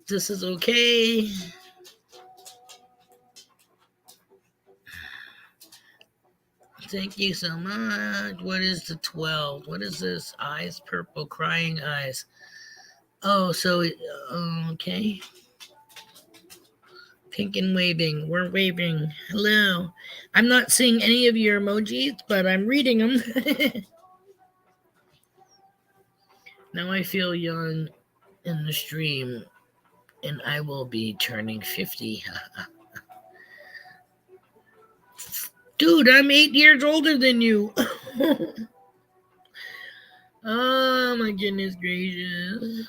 A: this is okay. Thank you so much. What is the 12? What is this? Eyes purple, crying eyes. Oh, so okay. Pink and waving. We're waving. Hello. I'm not seeing any of your emojis, but I'm reading them. Now I feel young in the stream, and I will be turning 50. Dude, I'm 8 years older than you. Oh my goodness gracious.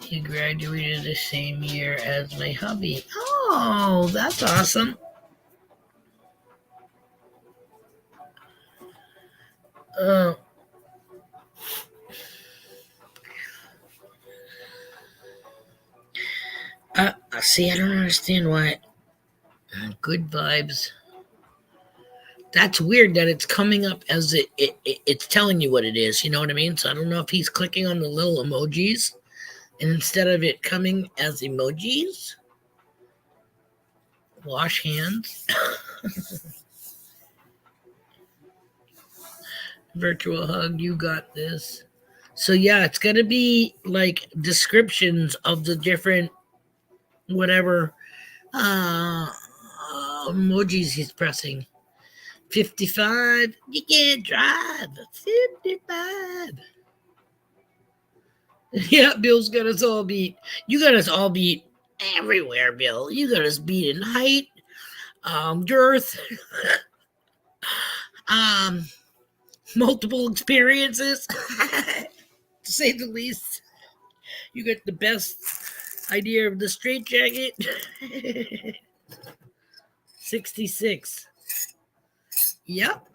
A: You graduated the same year as my hubby. Oh, that's awesome. See, I don't understand why. Good vibes. That's weird that it's coming up as it's telling you what it is. You know what I mean? So I don't know if he's clicking on the little emojis, and instead of it coming as emojis, wash hands. Virtual hug, you got this. So yeah, it's gonna be like descriptions of the different whatever emojis he's pressing. 55, you can't drive. 55. Yeah, Bill's got us all beat. You got us all beat everywhere, Bill. You got us beat in height, girth, multiple experiences, to say the least. You got the best idea of the straight jacket. 66. Yep.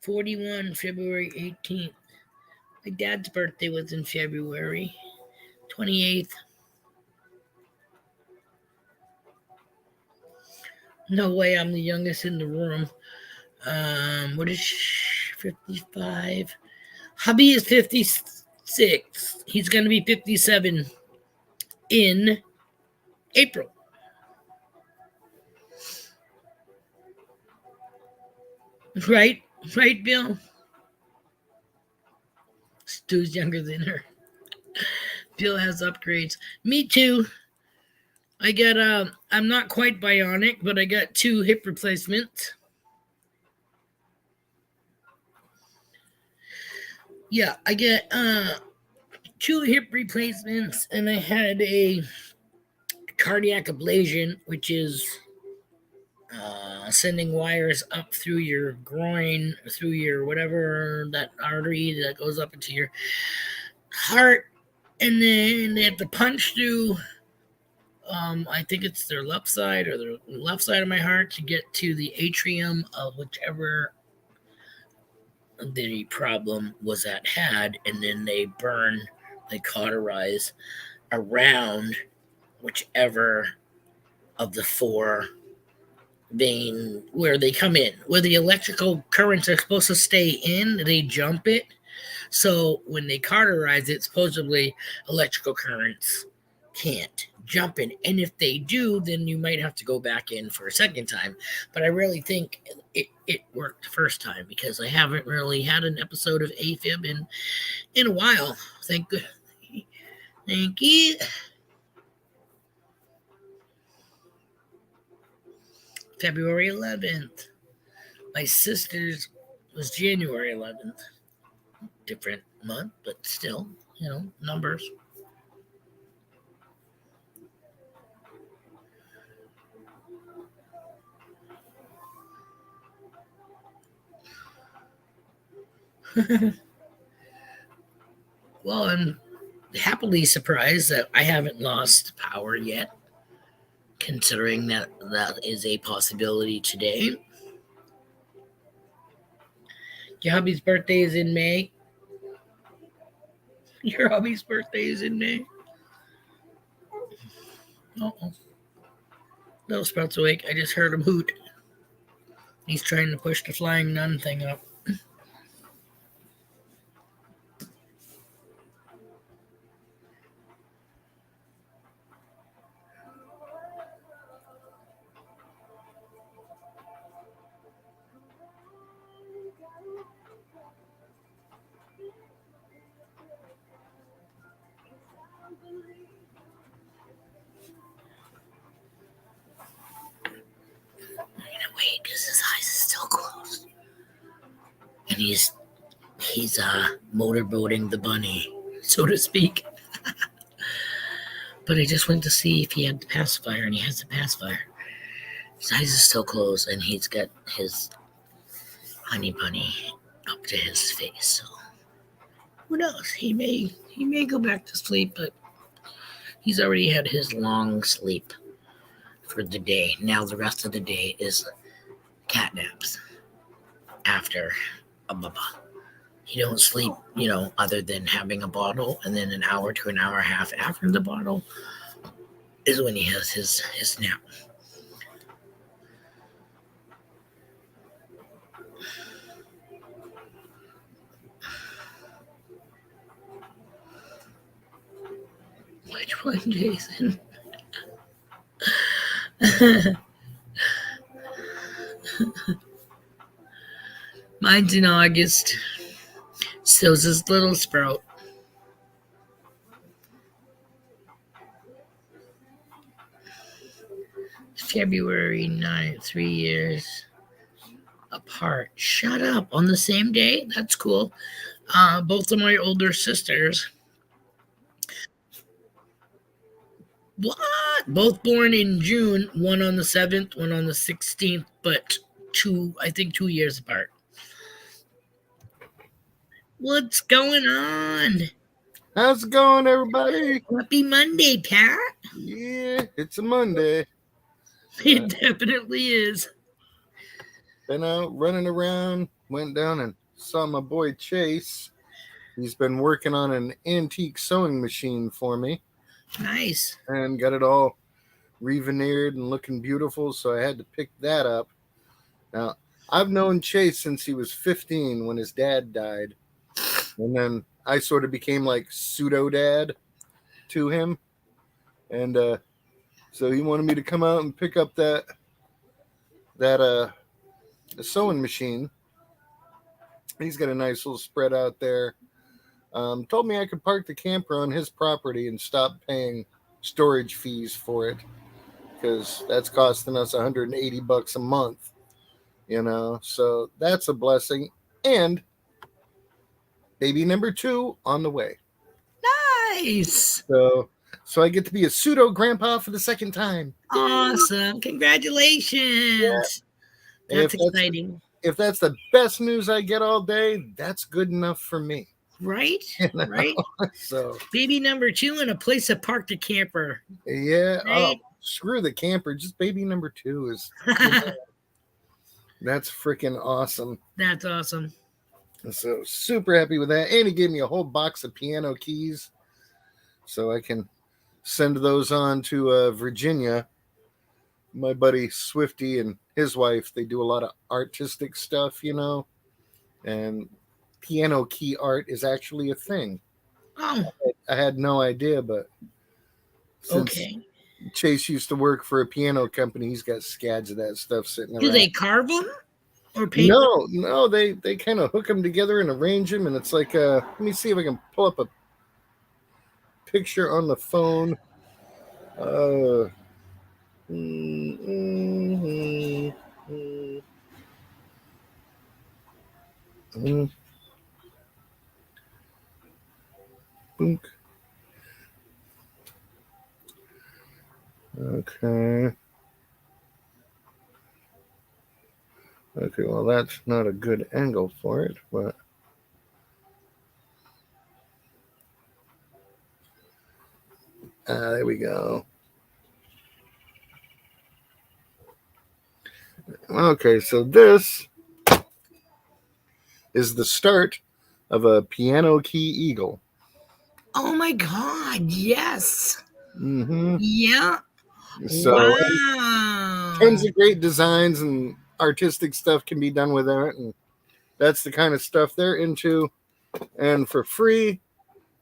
A: '41, February 18th. My dad's birthday was in February 28th. No way I'm the youngest in the room. What is 55? Hubby is 56. He's going to be 57 in April. Right? Right, Bill? Stu's younger than her. Bill has upgrades. Me too. I got I'm not quite bionic, but I got 2 hip replacements. Yeah, I get 2 hip replacements, and I had a cardiac ablation, which is sending wires up through your groin, through your whatever, that artery that goes up into your heart, and then they have to punch through. I think it's their left side or the left side of my heart to get to the atrium of whichever the problem was at had, and then they cauterize around whichever of the 4 vein where they come in, where the electrical currents are supposed to stay in, they jump it. So when they cauterize it, supposedly electrical currents can't jump in. And if they do, then you might have to go back in for a second time. But I really think it worked the first time because I haven't really had an episode of AFib in a while. Thank you. February 11th. My sister's was January 11th. Different month, but still, numbers. Well, I'm happily surprised that I haven't lost power yet, considering that is a possibility today. Your hubby's birthday is in May. Your hubby's birthday is in May. Uh-oh. Little Sprout's awake. I just heard him hoot. He's trying to push the flying nun thing up. Wait, because his eyes are still closed. And he's motorboating the bunny, so to speak. But I just went to see if he had the pacifier, and he has the pacifier. His eyes are still closed, and he's got his honey bunny up to his face. So who knows? He may go back to sleep, but he's already had his long sleep for the day. Now the rest of the day is cat naps after a bubba. He don't sleep, other than having a bottle, and then an hour to an hour and a half after the bottle is when he has his nap. Which one, Jason? Mine's in August. So's his little Sprout. February 9th, 3 years apart. Shut up. On the same day? That's cool. Both of my older sisters. What? Both born in June. One on the 7th, one on the 16th, but 2 years apart. What's going on?
B: How's it going, everybody?
A: Happy Monday, Pat.
B: Yeah, it's a Monday.
A: It definitely is.
B: Been out running around, went down and saw my boy Chase. He's been working on an antique sewing machine for me.
A: Nice.
B: And got it all re-veneered and looking beautiful, so I had to pick that up. Now, I've known Chase since he was 15 when his dad died. And then I sort of became like pseudo-dad to him. And so he wanted me to come out and pick up that sewing machine. He's got a nice little spread out there. Told me I could park the camper on his property and stop paying storage fees for it, because that's costing us $180 a month, so that's a blessing. And baby number 2 on the way.
A: Nice.
B: So I get to be a pseudo grandpa for the second time.
A: Awesome. Congratulations. Yeah. That's exciting.
B: If that's the best news I get all day, that's good enough for me.
A: Right? Right?
B: So
A: baby number 2 and a place to park the camper.
B: Yeah.
A: Right?
B: Oh, screw the camper. Just baby number 2 is that's freaking awesome.
A: That's awesome.
B: So super happy with that. And he gave me a whole box of piano keys so I can send those on to Virginia. My buddy Swifty and his wife, they do a lot of artistic stuff, and piano key art is actually a thing.
A: Oh.
B: I had no idea, but Since
A: Okay.
B: Chase used to work for a piano company, he's got scads of that stuff sitting
A: Do
B: around.
A: they carve them or paint them?
B: No, they kind of hook them together and arrange them, and it's like let me see if I can pull up a picture on the phone. Uh, mm, mm, mm, mm, boom. Okay. Okay, well, that's not a good angle for it, but there we go. Okay, so this is the start of a piano key eagle.
A: Oh my God! Yes.
B: Mm-hmm.
A: Yeah.
B: So tons
A: Wow.
B: of great designs and artistic stuff can be done with it, and that's the kind of stuff they're into. And for free,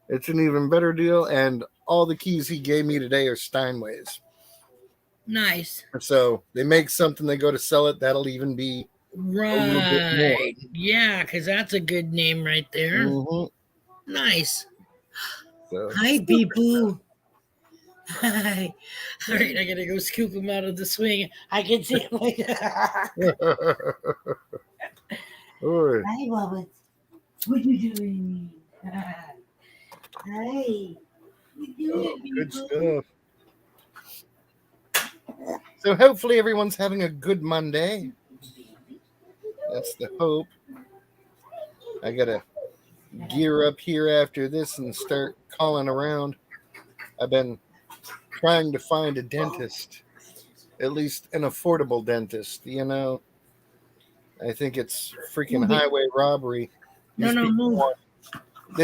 B: it's an even better deal. And all the keys he gave me today are Steinways.
A: Nice.
B: So they make something, they go to sell it, that'll even be a little bit more.
A: Right. Yeah, because that's a good name right there.
B: Mm-hmm.
A: Nice.
B: So
A: Hi, people. Hi. All right, I gotta go scoop him out of the swing. I can see him like.
B: Oy.
A: Hi, Bubba. What you doing? Hi. What you
B: Oh,
A: doing,
B: good
A: people?
B: stuff. So hopefully everyone's having a good Monday. That's the hope. I gotta gear up here after this and start calling around. I've been trying to find a dentist, at least an affordable dentist. I think it's freaking
A: Move it.
B: highway robbery.
A: No,
B: These
A: no,
B: people
A: move.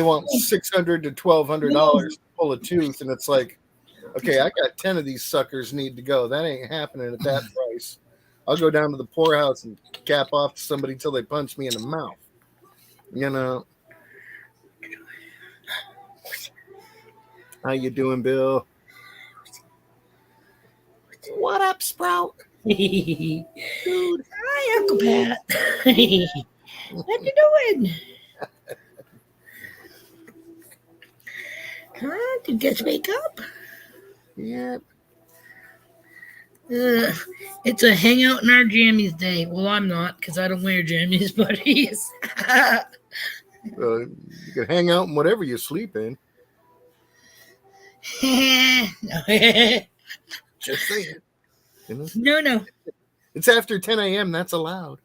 B: want $600 to $1,200
A: Move.
B: to pull a tooth, and it's like, okay, I got 10 of these suckers need to go. That ain't happening at that price. I'll go down to the poorhouse and cap off to somebody till they punch me in the mouth. How you doing, Bill? What up, Sprout?
A: Dude.
B: Dude.
A: Hi, Uncle Pat. What you doing? Huh? Did you just wake up?
B: Yep.
A: It's a hangout in our jammies day. Well, I'm not because I don't wear jammies, but he's.
B: You can hang out in whatever you sleep in. Just saying.
A: No.
B: It's after 10 a.m. That's allowed.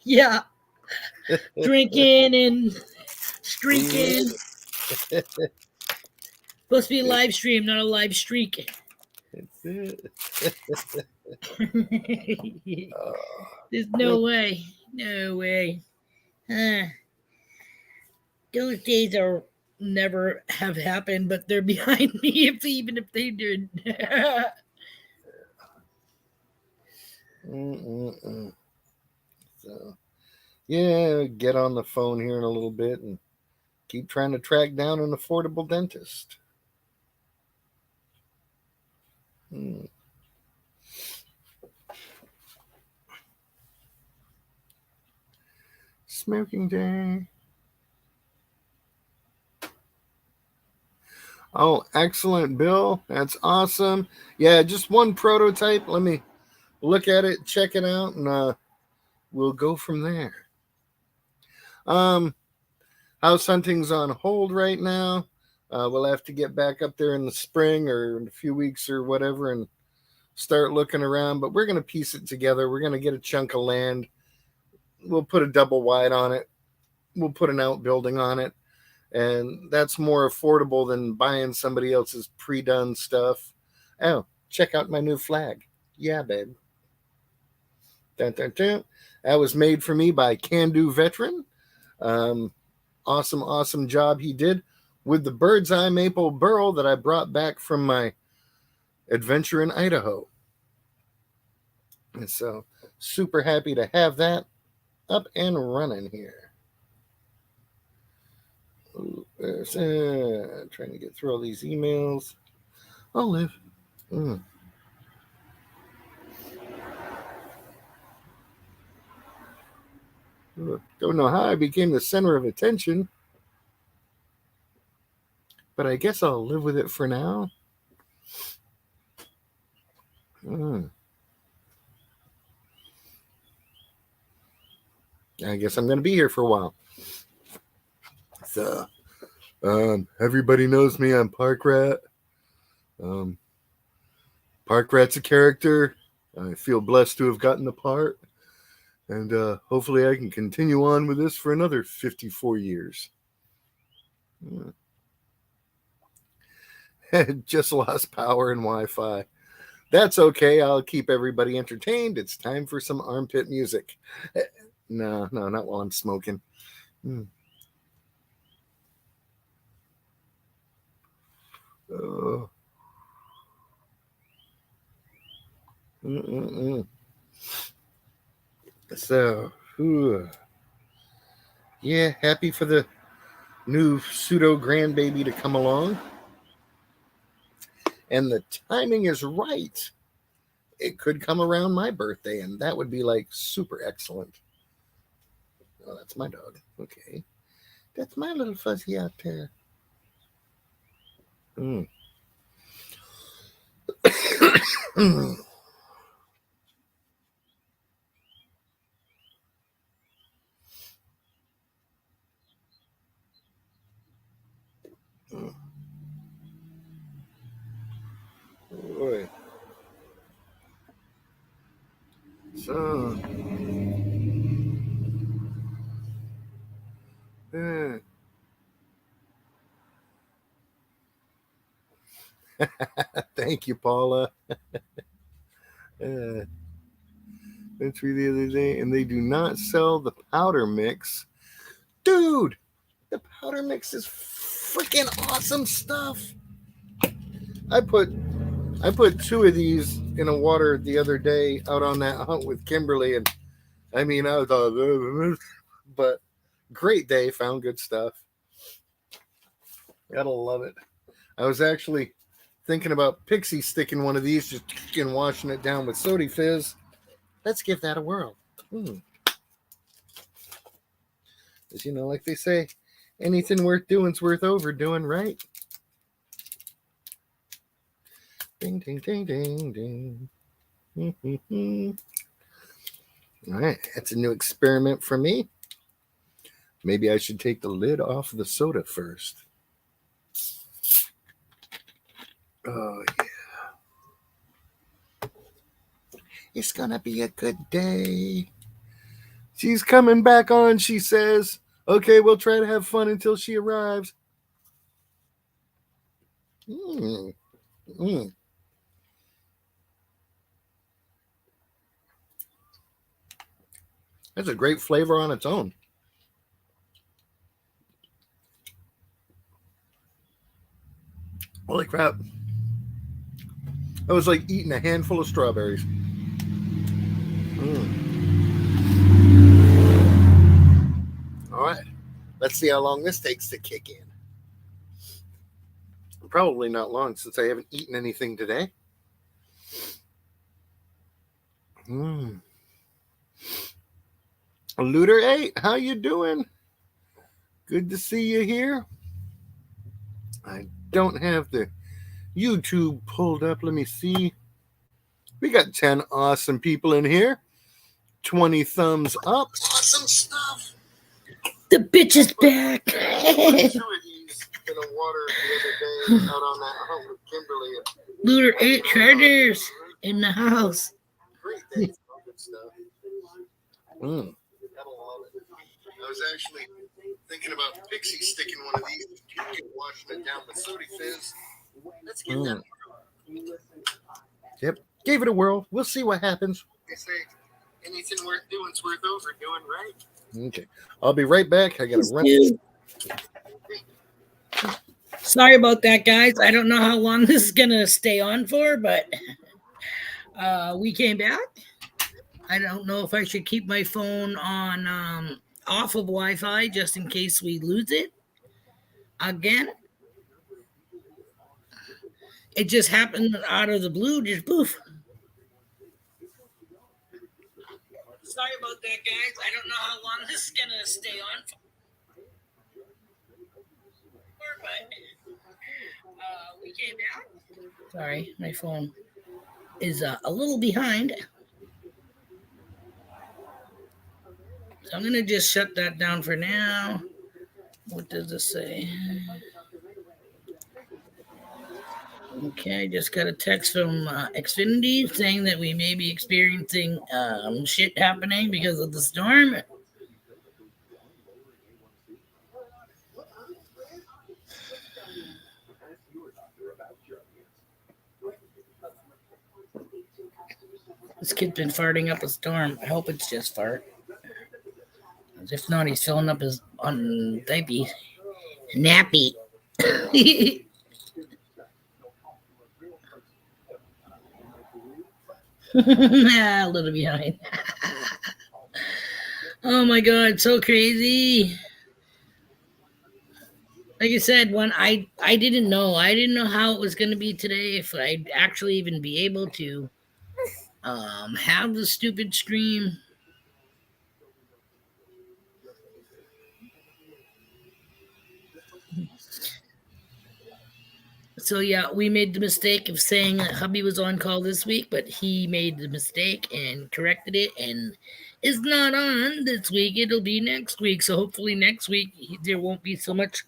A: Yeah. Drinking and streaking. Supposed to be a live stream, not a live streak.
B: That's it.
A: There's no way. No way. Those days are never have happened, but they're behind me even if they did.
B: So, yeah, get on the phone here in a little bit and keep trying to track down an affordable dentist. Smoking day. Oh, excellent, Bill. That's awesome. Yeah, just one prototype. Let me look at it, check it out, and we'll go from there. House hunting's on hold right now. We'll have to get back up there in the spring or in a few weeks or whatever and start looking around. But we're going to piece it together. We're going to get a chunk of land. We'll put a double wide on it. We'll put an outbuilding on it. And that's more affordable than buying somebody else's pre-done stuff. Oh, check out my new flag. Yeah, babe. Dun, dun, dun. That was made for me by Can Do Veteran. Awesome job he did with the bird's eye maple burl that I brought back from my adventure in Idaho. And so super happy to have that up and running here. Trying to get through all these emails. I'll live. Don't know how I became the center of attention, but I guess I'll live with it for now. I guess I'm going to be here for a while. So, everybody knows me. I'm Park Rat. Park Rat's a character. I feel blessed to have gotten the part. And hopefully I can continue on with this for another 54 years. Just lost power and Wi-Fi. That's okay. I'll keep everybody entertained. It's time for some armpit music. No, not while I'm smoking. So, yeah, happy for the new pseudo grandbaby to come along. And the timing is right. It could come around my birthday, and that would be like super excellent. Oh, that's my dog. Okay. That's my little fuzzy out there. Boy. So, thank you, Paula. Went through the other day, and they do not sell the powder mix. Dude, the powder mix is freaking awesome stuff. I put 2 of these in a water the other day out on that hunt with Kimberly, and I mean, I thought, but great day, found good stuff. Gotta love it. I was actually thinking about Pixie sticking one of these, just and washing it down with Sody Fizz. Let's give that a whirl. As you know, like they say, anything worth doing's worth overdoing, right? Ding, ding, ding, ding, ding. All right, that's a new experiment for me. Maybe I should take the lid off the soda first. Oh, yeah. It's gonna be a good day. She's coming back on, she says. Okay, we'll try to have fun until she arrives. That's a great flavor on its own. Holy crap. That was like eating a handful of strawberries. All right. Let's see how long this takes to kick in. Probably not long since I haven't eaten anything today. Looter 8, how you doing? Good to see you here. I don't have the YouTube pulled up. Let me see. We got 10 awesome people in here. 20 thumbs up. Awesome stuff.
A: The bitch is back. Looter 8 treasures in the house.
B: Great stuff. I was actually thinking about Pixie sticking one of these and washing it down with Sody Fizz. Let's give that a whirl. Yep, gave it a whirl. We'll see what happens. They say anything worth doing is worth overdoing, right? Okay, I'll be right back. I gotta run.
A: Sorry about that, guys. I don't know how long this is gonna stay on for, but we came back. I don't know if I should keep my phone on off of Wi-Fi just in case we lose it. again. It just happened out of the blue, just poof. Sorry about that, guys. I don't know how long this is gonna stay on for, but we came back. Sorry, my phone is a little behind. So I'm gonna just shut that down for now. What does this say? Okay, I just got a text from Xfinity saying that we may be experiencing shit happening because of the storm. This kid's been farting up a storm. I hope it's just fart. If not, he's filling up his diaper nappy. A little behind. Oh my god, so crazy. Like I said, when I didn't know how it was going to be today, if I'd actually even be able to have the stupid stream. So yeah, we made the mistake of saying that hubby was on call this week, but he made the mistake and corrected it and is not on this week. It'll be next week. So hopefully next week there won't be so much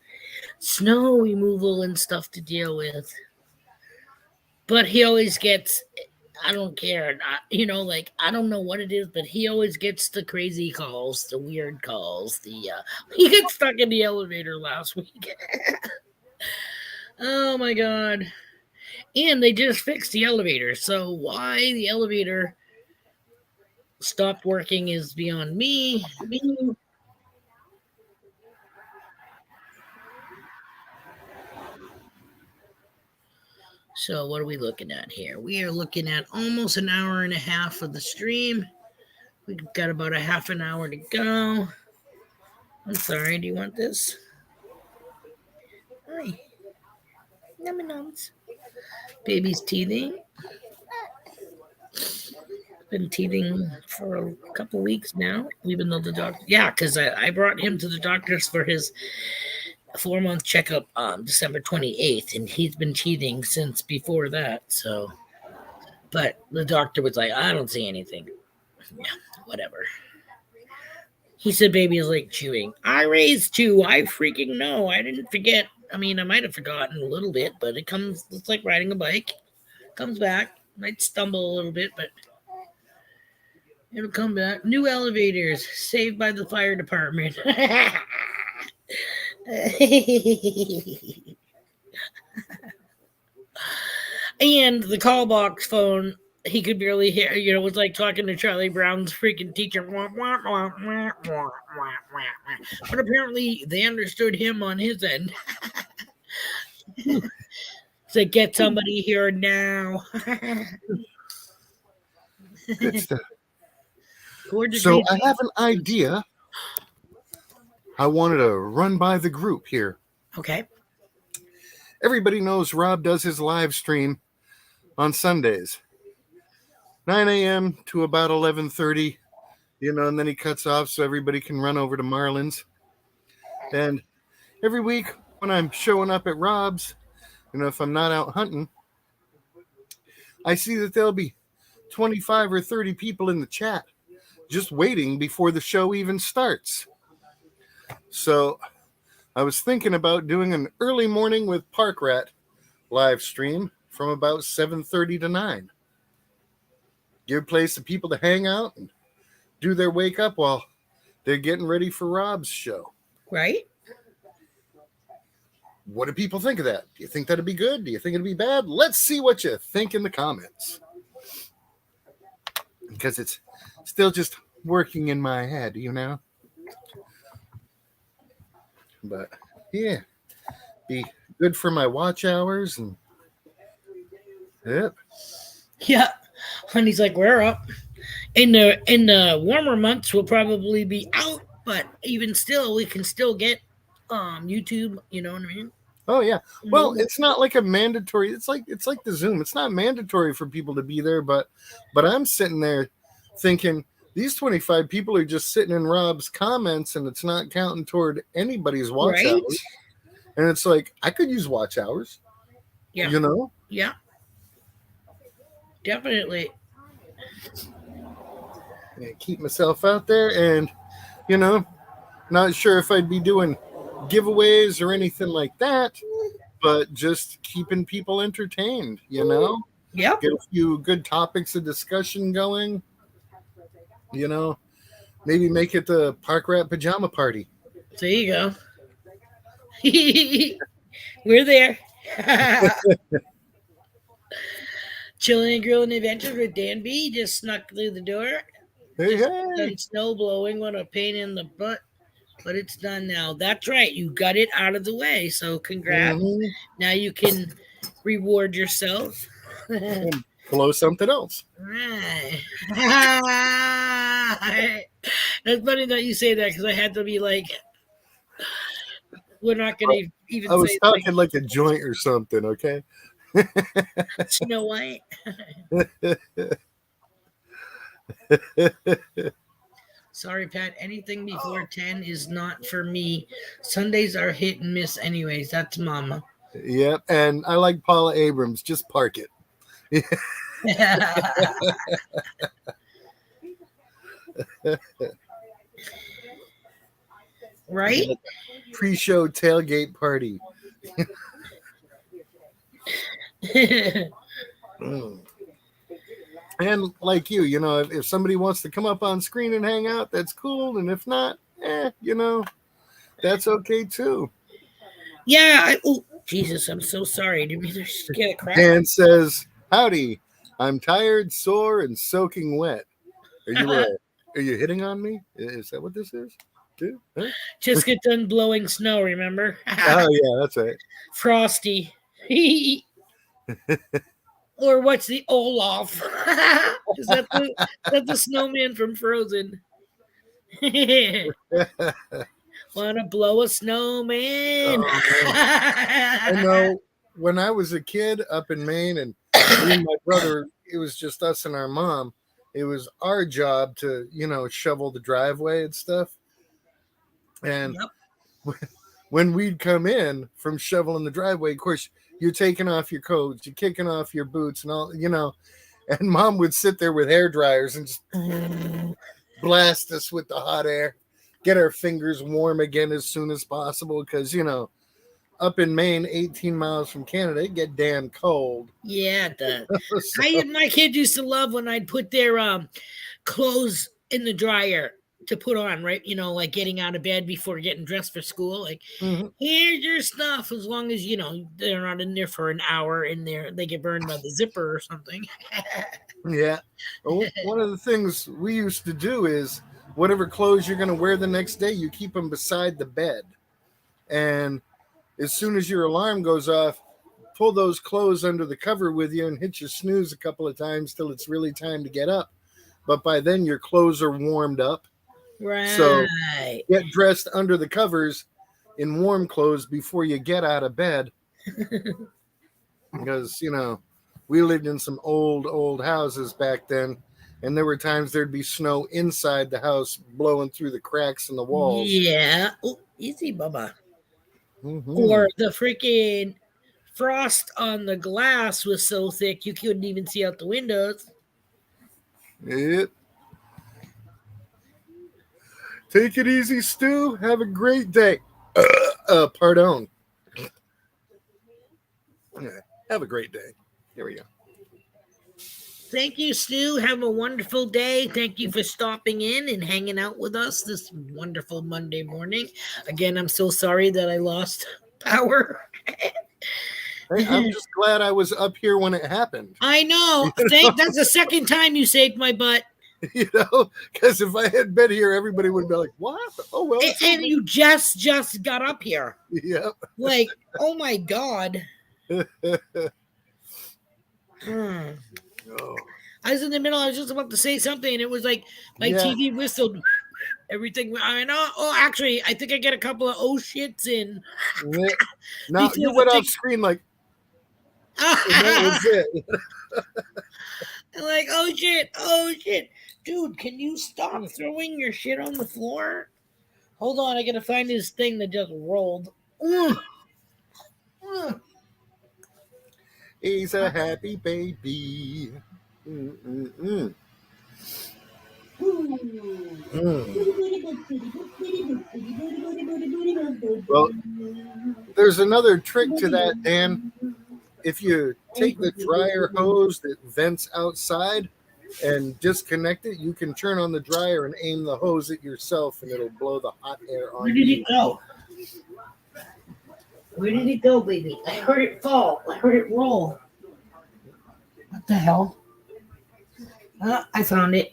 A: snow removal and stuff to deal with. But he always gets, I don't care, like I don't know what it is, but he always gets the crazy calls, the weird calls. He got stuck in the elevator last week. Oh my god. And they just fixed the elevator. So why the elevator stopped working is beyond me. So what are we looking at here? We are looking at almost an hour and a half of the stream. We've got about a half an hour to go. I'm sorry, do you want this? Hi. Nums. Baby's teething. Been teething for a couple weeks now, even though the doctor, because I brought him to the doctor's for his 4-month checkup on December 28th, and he's been teething since before that. So, but the doctor was like, I don't see anything. Yeah, whatever. He said baby is like chewing. I raised 2. I freaking know. I didn't forget. I mean, I might have forgotten a little bit, but it's like riding a bike. Comes back. Might stumble a little bit, but it'll come back. New elevators saved by the fire department. And the call box phone, he could barely hear. It was like talking to Charlie Brown's freaking teacher. But apparently they understood him on his end. So get somebody here now.
B: Good stuff. So I have an idea. I wanted to run by the group here.
A: Okay.
B: Everybody knows Rob does his live stream on Sundays, 9 a.m. to about 11:30, and then he cuts off so everybody can run over to Marlin's. And every week when I'm showing up at Rob's, if I'm not out hunting, I see that there'll be 25 or 30 people in the chat just waiting before the show even starts. So I was thinking about doing an early morning with Park Rat live stream from about 7:30 to 9. Give a place for people to hang out and do their wake up while they're getting ready for Rob's show.
A: Right.
B: What do people think of that? Do you think that'd be good? Do you think it'd be bad? Let's see what you think in the comments. Because it's still just working in my head, But yeah, be good for my watch hours and yep.
A: Yeah. Honey's like, we're up. In the warmer months we'll probably be out, but even still we can still get YouTube. You know what I mean?
B: Oh yeah. Well,
A: No.
B: it's not like a mandatory. It's like the Zoom. It's not mandatory for people to be there, but I'm sitting there thinking these 25 people are just sitting in Rob's comments, and it's not counting toward anybody's watch
A: Right?
B: hours. And it's like I could use watch hours.
A: Yeah.
B: You know.
A: Yeah. Definitely.
B: And keep myself out there, and you know, not sure if I'd be doing giveaways or anything like that, but just keeping people entertained, you know,
A: Yep.
B: get a few good topics of discussion going, you know, maybe make it the park rat pajama party.
A: There you go. We're there. Chilling and grilling adventures with Dan B just snuck through the door.
B: Hey,
A: Just
B: hey.
A: done snow blowing. What a pain in the butt. But it's done now. That's right. You got it out of the way. So congrats.
B: Mhm.
A: Now you can reward yourself.
B: And blow something else.
A: Right. That's funny that you say that because I had to be like, we're not going to even
B: I was
A: say
B: talking like a joint or something, okay?
A: Snow White. Sorry, Pat. Anything before 10 is not for me. Sundays are hit and miss, anyways. That's Mama.
B: Yep, and I like Paula Abrams. Just park it.
A: Right?
B: Pre-show tailgate party. And like you know, if somebody wants to come up on screen and hang out, that's cool. And if not, you know, that's okay too.
A: Yeah. Oh, Jesus, I'm so sorry. Didn't mean to get a crap.
B: Dan says, "Howdy, I'm tired, sore, and soaking wet. Are you hitting on me? Is that what this is? Too? Huh?
A: Just get done blowing snow, remember?
B: Oh yeah, that's right.
A: Frosty. Or what's the Olaf? Is that the snowman from Frozen? Wanna blow a snowman?
B: I know when I was a kid up in Maine, and me and my brother, it was just us and our mom. It was our job to, you know, shovel the driveway and stuff. And
A: Yep.
B: when we'd come in from shoveling the driveway, of course, you're taking off your coats, you're kicking off your boots, and all, you know. And Mom would sit there with hair dryers and just blast us with the hot air, get our fingers warm again as soon as possible, because you know, up in Maine, 18 miles from Canada, it get damn cold.
A: Yeah, it does.
B: So,
A: My kids used to love when I'd put their clothes in the dryer to put on, right? You know, like getting out of bed before getting dressed for school. Like, here's your stuff. As long as, you know, they're not in there for an hour in there, they get burned by the zipper or something.
B: yeah. Well, one of the things we used to do is whatever clothes you're going to wear the next day, you keep them beside the bed. And as soon as your alarm goes off, pull those clothes under the cover with you and hit your snooze a couple of times till it's really time to get up. But by then your clothes are warmed up.
A: Right.
B: So get dressed under the covers in warm clothes before you get out of bed. Because, you know, we lived in some old houses back then, and there were times there'd be snow inside the house blowing through the cracks in the walls.
A: Yeah. Oh, easy, Bubba.
B: Mm-hmm.
A: Or the freaking frost on the glass was so thick you couldn't even see out the windows.
B: Yep. Take it easy, Stu. Have a great day. Pardon. Have a great day. Here we go.
A: Thank you, Stu. Have a wonderful day. Thank you for stopping in and hanging out with us this wonderful Monday morning. Again, I'm so sorry that I lost power.
B: Hey, I'm just glad I was up here when it happened.
A: I know. That's the second time you saved my butt.
B: You know, because if I had been here, everybody would be like, "What happened?" Oh well.
A: And you just got up here.
B: Yep.
A: Like, oh my God.
B: Oh.
A: I was in the middle. I was just about to say something, and it was like my TV whistled. Everything I know. Oh, actually, I think I get a couple of oh shits in.
B: Now
A: Before
B: you
A: the
B: went
A: thing-
B: off screen like, and that was it.
A: Like, oh shit. Dude, can you stop throwing your shit on the floor? Hold on, I gotta find this thing that just rolled.
B: He's a happy baby. Mm-mm-mm. Well, there's another trick to that, Dan. If you take the dryer hose that vents outside and disconnect it, you can turn on the dryer and aim the hose at yourself, and it'll blow the hot air on
A: Where did
B: you.
A: it go? Where did it go, baby? I heard it fall. I heard it roll. What the hell? I found it.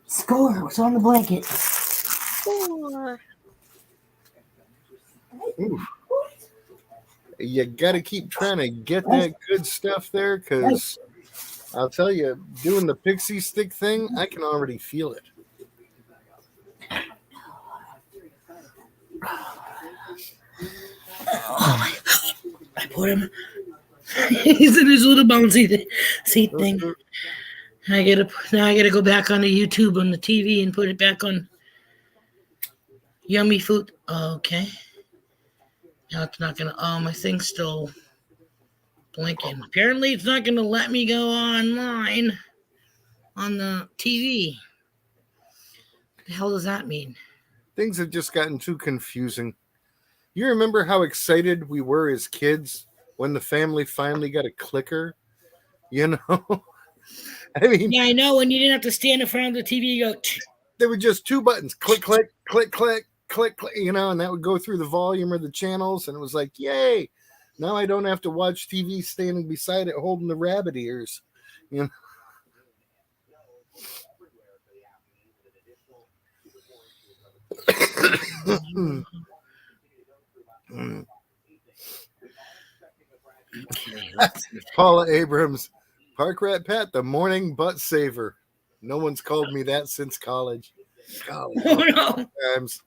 A: Score. It's on the blanket.
B: Oof. You got to keep trying to get that good stuff there, because I'll tell you, doing the pixie stick thing, I can already feel it.
A: I put him. He's in his little bouncy seat thing. I gotta go back on the YouTube on the TV and put it back on. Yummy food. Okay. Now it's not gonna. Oh, my thing's still blinking. Apparently, it's not gonna let me go online on the TV. What the hell does that mean?
B: Things have just gotten too confusing. You remember how excited we were as kids when the family finally got a clicker? You know? I mean,
A: Yeah, I know. When you didn't have to stand in front of the TV, you go.
B: there were just two buttons, click, click, click, click, click, click, you know, and that would go through the volume or the channels, and it was like, yay! Now I don't have to watch TV standing beside it holding the rabbit ears. You know?
A: Okay,
B: Paula Abrams, Park Rat Pat, the morning butt saver. No one's called me that since college. Golly,
A: oh no!
B: times.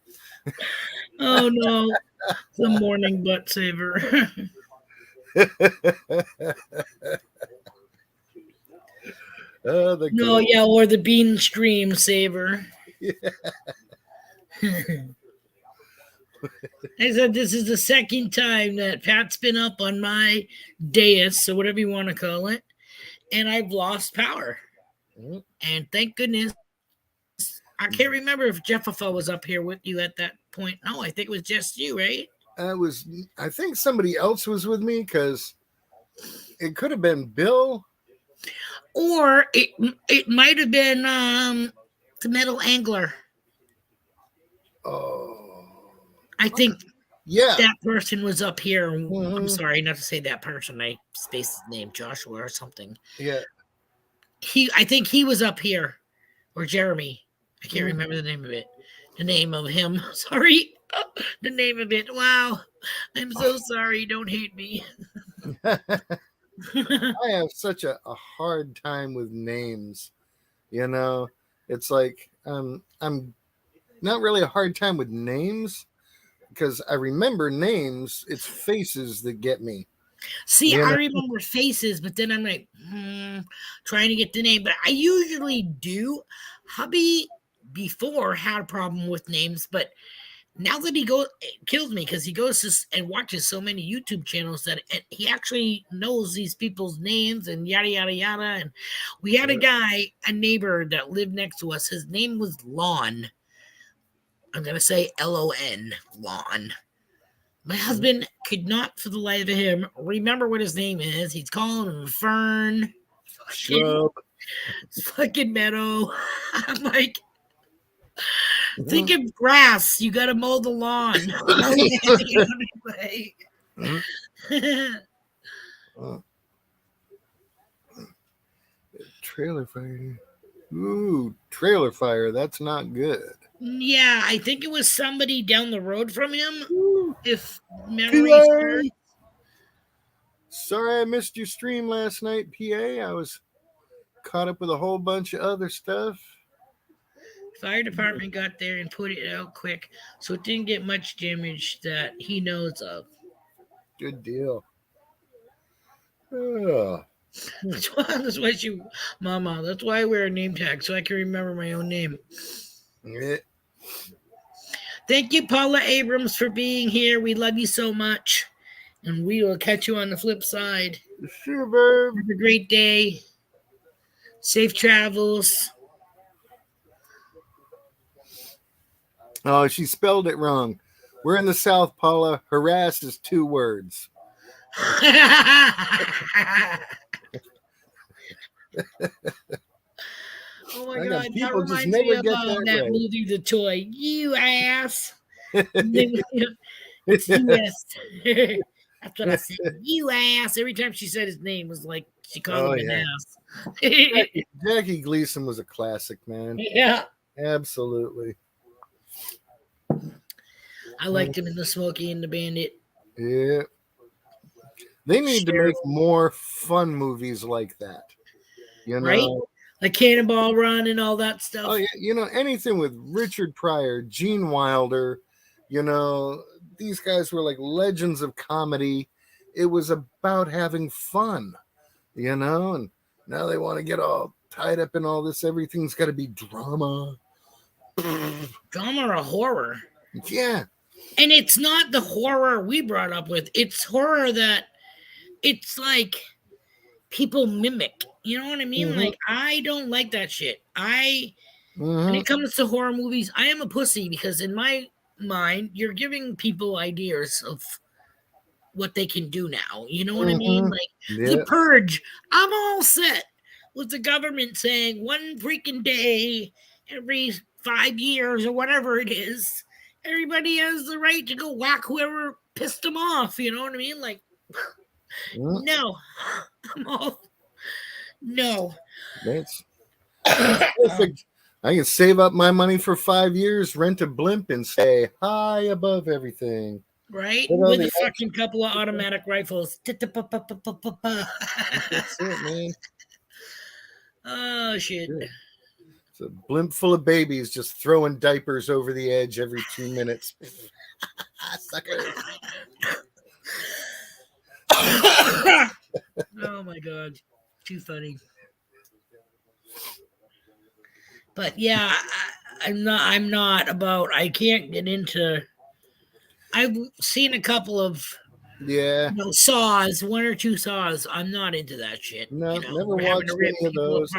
A: Oh no! The morning butt saver. No, yeah, or the bean stream saver.
B: Yeah.
A: I said this is the second time that Pat's been up on my dais, or whatever you want to call it, and I've lost power. And thank goodness, I can't remember if Jeffafa was up here with you at that point. No, I think it was just you, right?
B: I think somebody else was with me, because it could have been Bill.
A: Or it might have been the metal angler.
B: Oh,
A: I think
B: yeah.
A: that person was up here.
B: Mhm.
A: I'm sorry not to say that person. I spaced his name, Joshua or something.
B: Yeah.
A: I think he was up here, or Jeremy. I can't remember the name of it. The name of him. Sorry. The name of it. Wow. I'm so sorry. Don't hate me.
B: I have such a hard time with names. You know, it's like I'm not really a hard time with names, because I remember names. It's faces that get me.
A: See,
B: You
A: I
B: know?
A: remember faces, but then I'm like, trying to get the name. But I usually do. Hubby before had a problem with names, but now that he goes, it kills me because he goes to and watches so many YouTube channels that he actually knows these people's names and yada yada yada. And we had a neighbor that lived next to us. His name was Lon. I'm gonna say Lon, Lon. My husband could not, for the life of him, remember what his name is. He's calling him Fern,
B: Shrub.
A: fucking Meadow. I'm like, think of grass. You got to mow the lawn.
B: Trailer fire. Ooh, trailer fire. That's not good.
A: Yeah, I think it was somebody down the road from him.
B: Ooh.
A: If memory serves.
B: Sorry I missed your stream last night, PA. I was caught up with a whole bunch of other stuff.
A: Fire department got there and put it out quick, so it didn't get much damage that he knows of.
B: Good deal. Oh.
A: That's why Mama. That's why I wear a name tag so I can remember my own name.
B: Yeah.
A: Thank you, Paula Abrams, for being here. We love you so much, and we will catch you on the flip side.
B: Sure, babe.
A: Have a great day. Safe travels.
B: Oh, she spelled it wrong. We're in the South, Paula. Harass is 2 words.
A: Oh my God, that
B: people just
A: reminds me
B: never
A: of
B: get that
A: that
B: right.
A: movie, The Toy. You ass. It's US. That's what I said. You ass. Every time she said his name, was like she called him an ass.
B: Jackie Gleason was a classic, man.
A: Yeah.
B: Absolutely.
A: I liked him in The Smokey and the Bandit.
B: Yeah. They need to make more fun movies like that. You know?
A: Right? Like Cannonball Run and all that stuff.
B: Oh, yeah. You know, anything with Richard Pryor, Gene Wilder, you know, these guys were like legends of comedy. It was about having fun, you know, and now they want to get all tied up in all this. Everything's got to be drama.
A: Drama or horror.
B: Yeah.
A: And it's not the horror we brought up with. It's horror that it's like people mimic. You know what I mean?
B: Mm-hmm.
A: Like, I don't like that shit. When it comes to horror movies, I am a pussy because in my mind, you're giving people ideas of what they can do now. You know what I mean? Like The Purge. I'm all set with the government saying one freaking day every 5 years or whatever it is, everybody has the right to go whack whoever pissed them off. You know what I mean? Like, no, I'm all no.
B: That's perfect. I can save up my money for 5 years, rent a blimp, and stay high above everything.
A: Right? With a fucking couple of automatic rifles.
B: That's it, man.
A: Oh, shit.
B: It's a blimp full of babies just throwing diapers over the edge every 2 minutes. Suckers.
A: Oh, my God. Too funny. But yeah, I'm not about, I can't get into, I've seen a couple of saws, 1 or 2 saws. I'm not into that shit.
B: No, never watched any of those.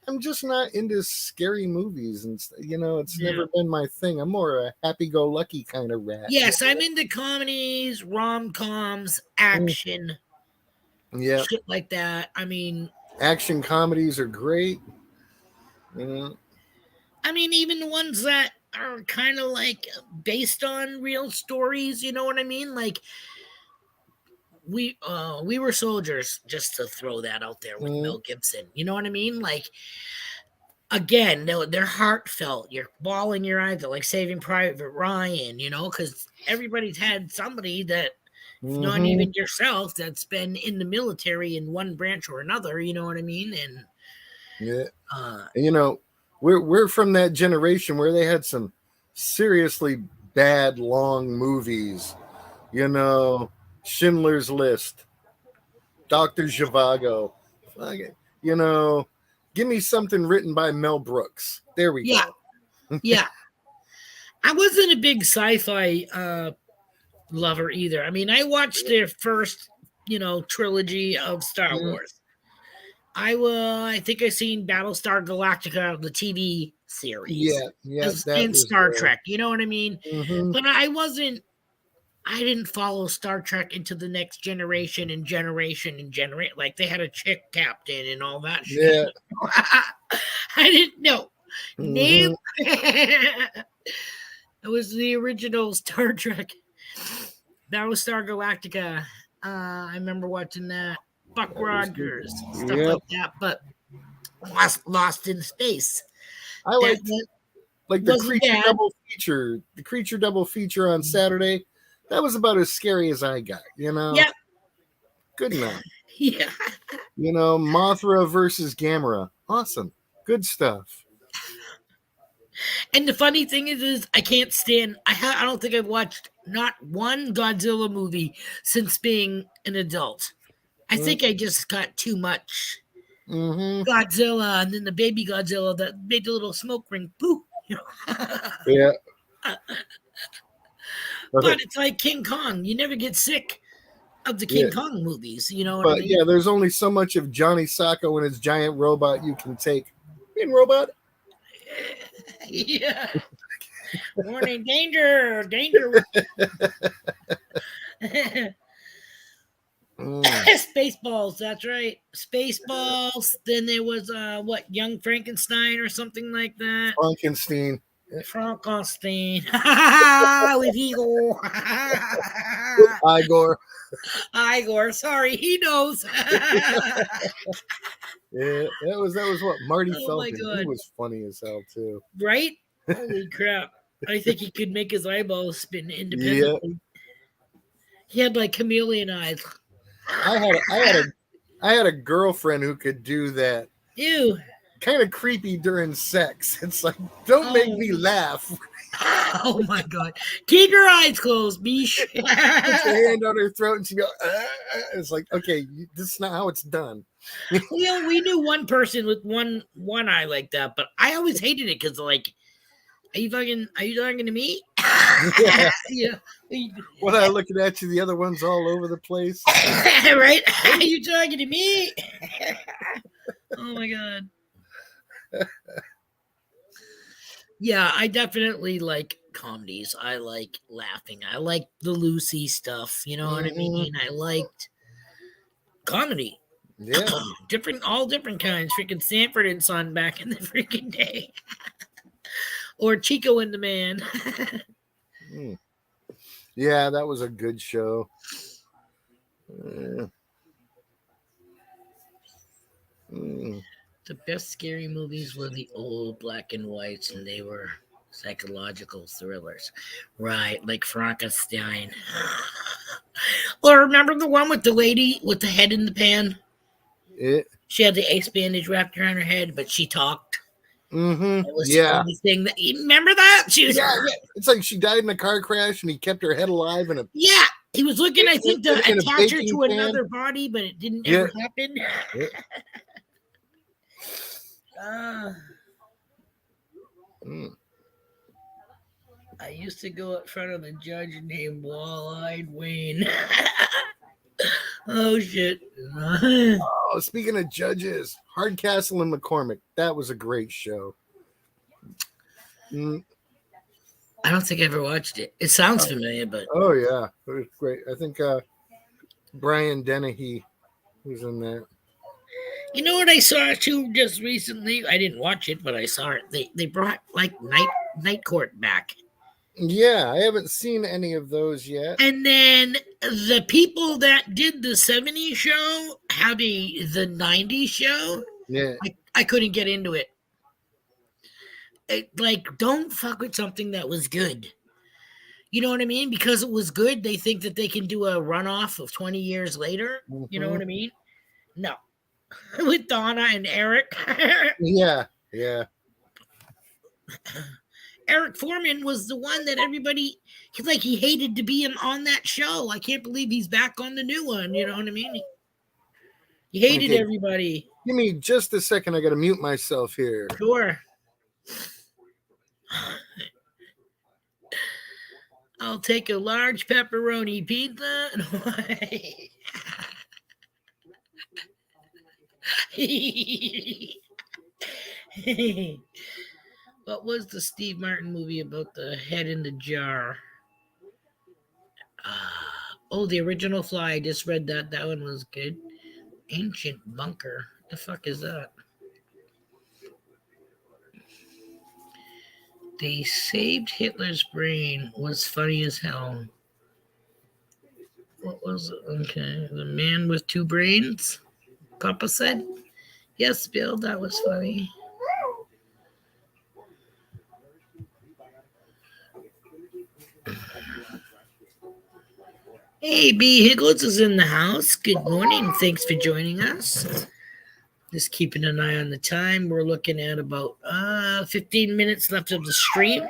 B: I'm just not into scary movies, and it's never been my thing. I'm more a happy-go-lucky kind of rat.
A: Yes, I'm into comedies, rom-coms, action, shit like that. I mean,
B: action comedies are great.
A: I mean, even the ones that are kind of like based on real stories, you know what I mean? Like we were soldiers, just to throw that out there with Mel Gibson. You know what I mean? Like, again, they're heartfelt. You're bawling your eyes out, like Saving Private Ryan, you know, because everybody's had somebody that, not even yourself, that's been in the military in one branch or another. You know what I mean? And
B: we're from that generation where they had some seriously bad long movies. You know, Schindler's List, Dr. Zhivago. You know, give me something written by Mel Brooks. There we go.
A: Yeah. I wasn't a big sci-fi lover either. I mean, I watched their first, trilogy of Star Wars. I think I seen Battlestar Galactica, the TV series.
B: Yeah.
A: And Star Trek. You know what I mean? But I didn't follow Star Trek into the next generation and generation. Like, they had a chick captain and all that shit. Yeah. I didn't know. Name. It was the original Star Trek. Battlestar Galactica. I remember watching that. Buck Rogers, stuff like that, but Lost in Space.
B: I like the Creature double feature. The Creature double feature on Saturday. That was about as scary as I got,
A: Yep.
B: Good enough.
A: Yeah.
B: Mothra versus Gamera. Awesome. Good stuff.
A: And the funny thing is I can't stand. I don't think I've watched not one Godzilla movie since being an adult. I think I just got too much
B: Mm-hmm.
A: Godzilla, and then the baby Godzilla that made the little smoke ring. Poof. You know?
B: Yeah.
A: But it's like King Kong. You never get sick of the
B: Yeah.
A: King Kong movies. You know what I
B: But
A: mean?
B: yeah, there's only so much of Johnny Sacco and his giant robot you can take. Being robot.
A: Yeah. Warning, danger, danger. Spaceballs, that's right. Spaceballs. Then there was what, Young Frankenstein or something like that.
B: Frankenstein.
A: Frankenstein. With Igor.
B: Igor.
A: Igor, sorry, he knows.
B: Yeah, that was what Marty
A: Oh my
B: Feldman.
A: God.
B: He was funny as hell too.
A: Right? Holy crap. I think he could make his eyeballs spin independently. He had like chameleon eyes.
B: I had a girlfriend who could do that.
A: Ew.
B: Kind of creepy during sex. It's like, don't make me laugh.
A: Oh my God. Keep your eyes closed, bish.
B: Put your hand on her throat and she go, it's like, okay, this is not how it's done.
A: You know, we knew one person with one eye like that, but I always hated it because like, are you talking to me? Yeah.
B: When I'm looking at you, the other one's all over the place.
A: Right? Are you talking to me? Oh my God. Yeah, I definitely like comedies. I like laughing. I like the Lucy stuff. You know what I mean? I liked comedy.
B: Yeah.
A: all different kinds. Freaking Sanford and Son back in the freaking day. Or Chico and the Man.
B: Yeah, that was a good show.
A: The best scary movies were the old black and whites, and they were psychological thrillers. Right, like Frankenstein. Or remember the one with the lady with the head in the pan? She had the ace bandage wrapped around her head, but she talked.
B: Mm-hmm.
A: It was the only thing that you remember that? She was
B: It's like she died in a car crash and he kept her head alive in a
A: he was looking, I think, to attach her to another body, but it didn't ever happen. I used to go in front of a judge named Wall-Eyed Wayne. Oh, shit.
B: Speaking of judges, Hardcastle and McCormick. That was a great show.
A: I don't think I ever watched it. It sounds familiar, but...
B: Oh, yeah. It was great. I think Brian Dennehy was in that.
A: You know what I saw, too, just recently? I didn't watch it, but I saw it. They brought, like, Night Court back.
B: Yeah, I haven't seen any of those yet.
A: And then the people that did the 70s show had the 90s show.
B: Yeah.
A: I couldn't get into it. Like, don't fuck with something that was good. You know what I mean? Because it was good, they think that they can do a runoff of 20 years later. Mm-hmm. You know what I mean? No. With Donna and Eric.
B: Yeah.
A: Eric Foreman was the one that everybody, he hated to be on that show. I can't believe he's back on the new one. You know what I mean? He hated everybody.
B: Give me just a second. I got to mute myself here.
A: Sure. I'll take a large pepperoni pizza. What was the Steve Martin movie about the head in the jar? The Original Fly. I just read that. That one was good. Ancient Bunker. What the fuck is that? They Saved Hitler's Brain was funny as hell. What was it? Okay. The Man with Two Brains? Papa said? Yes, Bill, that was funny. Hey, B. Higglets is in the house. Good morning. Thanks for joining us. Just keeping an eye on the time. We're looking at about 15 minutes left of the stream.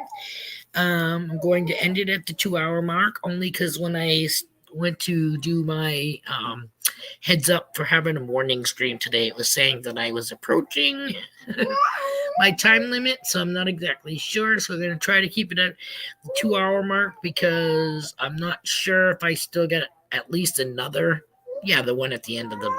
A: I'm going to end it at the 2 hour mark only because when I went to do my heads up for having a morning stream today, it was saying that I was approaching my time limit, so I'm not exactly sure. So we're going to try to keep it at the 2 hour mark because I'm not sure if I still get at least another. Yeah, the one at the end of the